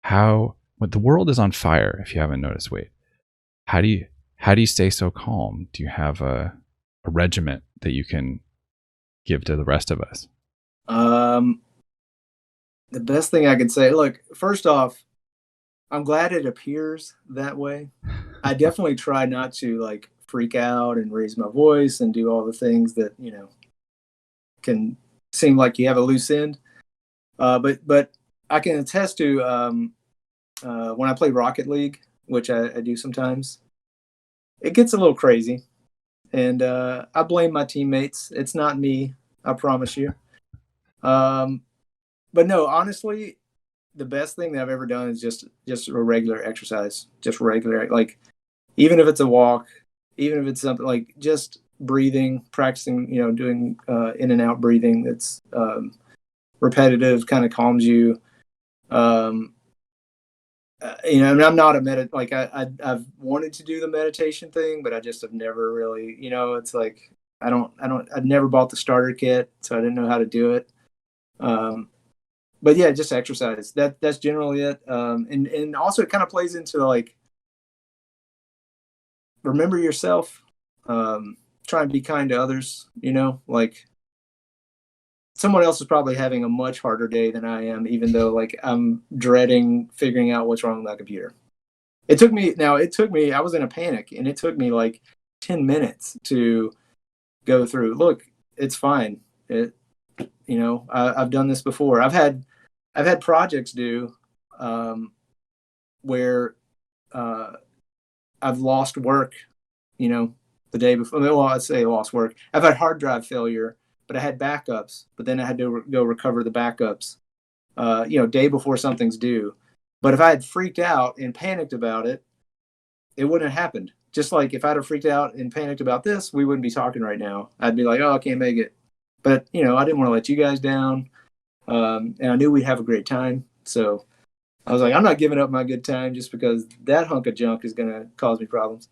But the world is on fire, if you haven't noticed, Wade. How do you stay so calm? Do you have a regiment that you can give to the rest of us? The best thing I can say, look, first off, I'm glad it appears that way. I definitely try not to like freak out and raise my voice and do all the things that, can seem like you have a loose end. But I can attest to when I play Rocket League, which I do sometimes, it gets a little crazy. And I blame my teammates. It's not me, I promise you. But no, honestly, the best thing that I've ever done is just a regular exercise, just regular, like even if it's a walk, even if it's something like just breathing, practicing, doing in and out breathing. That's repetitive, kind of calms you. And I'm not a like I've wanted to do the meditation thing, but I just have never really, it's like I'd never bought the starter kit, so I didn't know how to do it. But yeah, just exercise. That's generally it. And also it kind of plays into like, remember yourself, try and be kind to others, like someone else is probably having a much harder day than I am, even though like I'm dreading figuring out what's wrong with my computer. It took me, I was in a panic, and it took me like 10 minutes to go through. Look, it's fine. I've done this before. I've had projects due where I've lost work, the day before. Well, I'd say I lost work. I've had hard drive failure, but I had backups. But then I had to go recover the backups, day before something's due. But if I had freaked out and panicked about it, it wouldn't have happened. Just like if I'd have freaked out and panicked about this, we wouldn't be talking right now. I'd be like, oh, I can't make it. But, I didn't want to let you guys down. And I knew we'd have a great time. So I was like, I'm not giving up my good time just because that hunk of junk is going to cause me problems.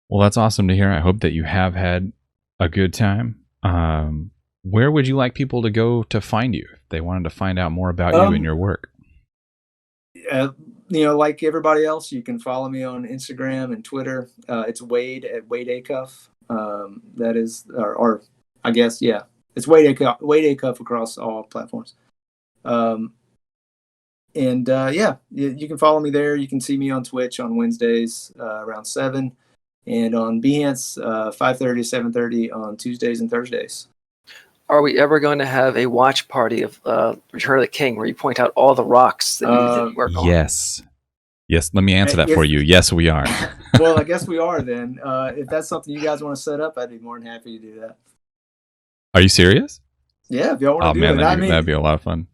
Well, that's awesome to hear. I hope that you have had a good time. Where would you like people to go to find you if they wanted to find out more about you and your work? Like everybody else, you can follow me on Instagram and Twitter. It's Wade at Wade Acuff. That is, or I guess, yeah, it's Wade Acuff across all platforms. You can follow me there. You can see me on Twitch on Wednesdays around 7, and on Behance 5:30 to 7:30 on Tuesdays and Thursdays. are we ever going to have a watch party of Return of the King where you point out all the rocks that you didn't work on? Yes. Yes, let me answer that for you. Yes, we are. Well, I guess we are then. If that's something you guys want to set up, I'd be more than happy to do that. Are you serious? Yeah, if y'all want Oh to do man, it. that'd be a lot of fun.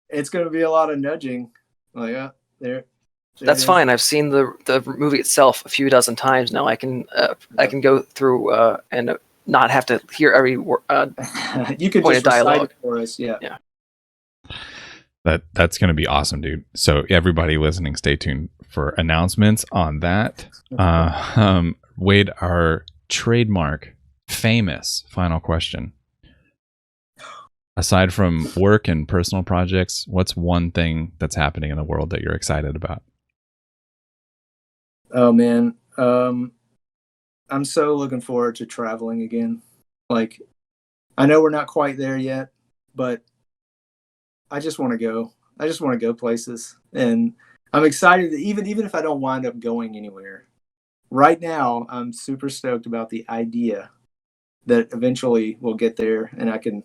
It's going to be a lot of nudging. Like, there. That's fine. I've seen the movie itself a few dozen times now. I can go through and not have to hear every you can point just of dialogue recite it for us. Yeah. That's going to be awesome, dude. So everybody listening, stay tuned for announcements on that. Wade, our trademark, famous final question. Aside from work and personal projects, what's one thing that's happening in the world that you're excited about? Oh man, I'm so looking forward to traveling again. Like, I know we're not quite there yet, but I just want to go. I just want to go places, and I'm excited that even if I don't wind up going anywhere, right now I'm super stoked about the idea that eventually we'll get there, and I can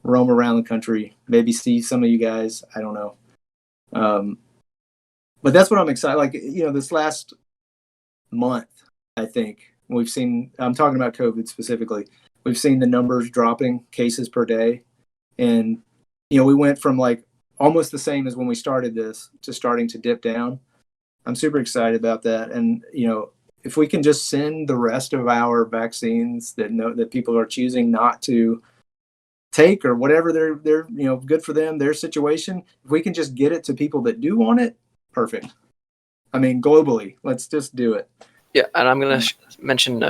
roam around the country, maybe see some of you guys. I don't know, but that's what I'm excited. Like, this last month, I think we've seen. I'm talking about COVID specifically. We've seen the numbers dropping, cases per day, and we went from like almost the same as when we started this to starting to dip down. I'm super excited about that. And, if we can just send the rest of our vaccines that people are choosing not to take, or whatever they're good for them, their situation, if we can just get it to people that do want it, perfect. I mean, globally, let's just do it. Yeah. And I'm going to mention,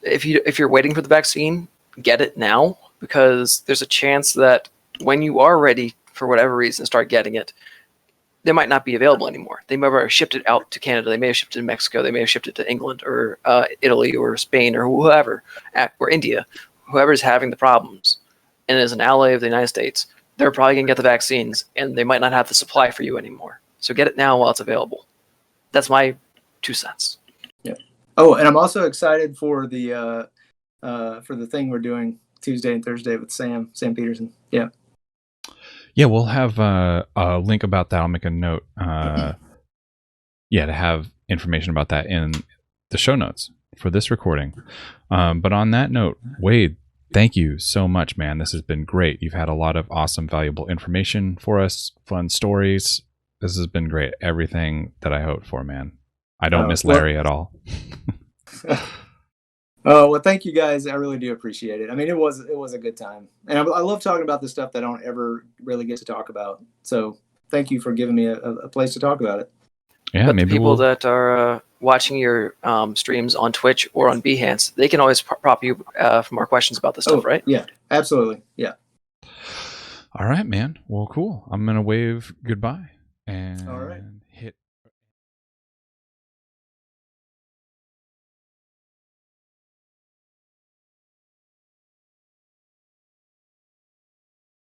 if you're waiting for the vaccine, get it now, because there's a chance that when you are ready, for whatever reason, start getting it, they might not be available anymore. They may have shipped it out to Canada. They may have shipped it to Mexico. They may have shipped it to England or Italy or Spain or whoever, or India. Whoever's having the problems and is an ally of the United States, they're probably going to get the vaccines, and they might not have the supply for you anymore. So get it now while it's available. That's my 2 cents. Yeah. Oh, and I'm also excited for the thing we're doing Tuesday and Thursday with Sam Peterson. Yeah. Yeah, we'll have a link about that. I'll make a note. To have information about that in the show notes for this recording. But on that note, Wade, thank you so much, man. This has been great. You've had a lot of awesome, valuable information for us, fun stories. This has been great. Everything that I hoped for, man. I don't miss Larry at all. Oh, well, thank you guys. I really do appreciate it. I mean, it was a good time. And I love talking about the stuff that I don't ever really get to talk about. So thank you for giving me a place to talk about it. Yeah, but maybe the people that are watching your streams on Twitch or on Behance, they can always prop you for more questions about this stuff, right? Yeah, absolutely. Yeah. All right, man. Well, cool. I'm going to wave goodbye. And all right.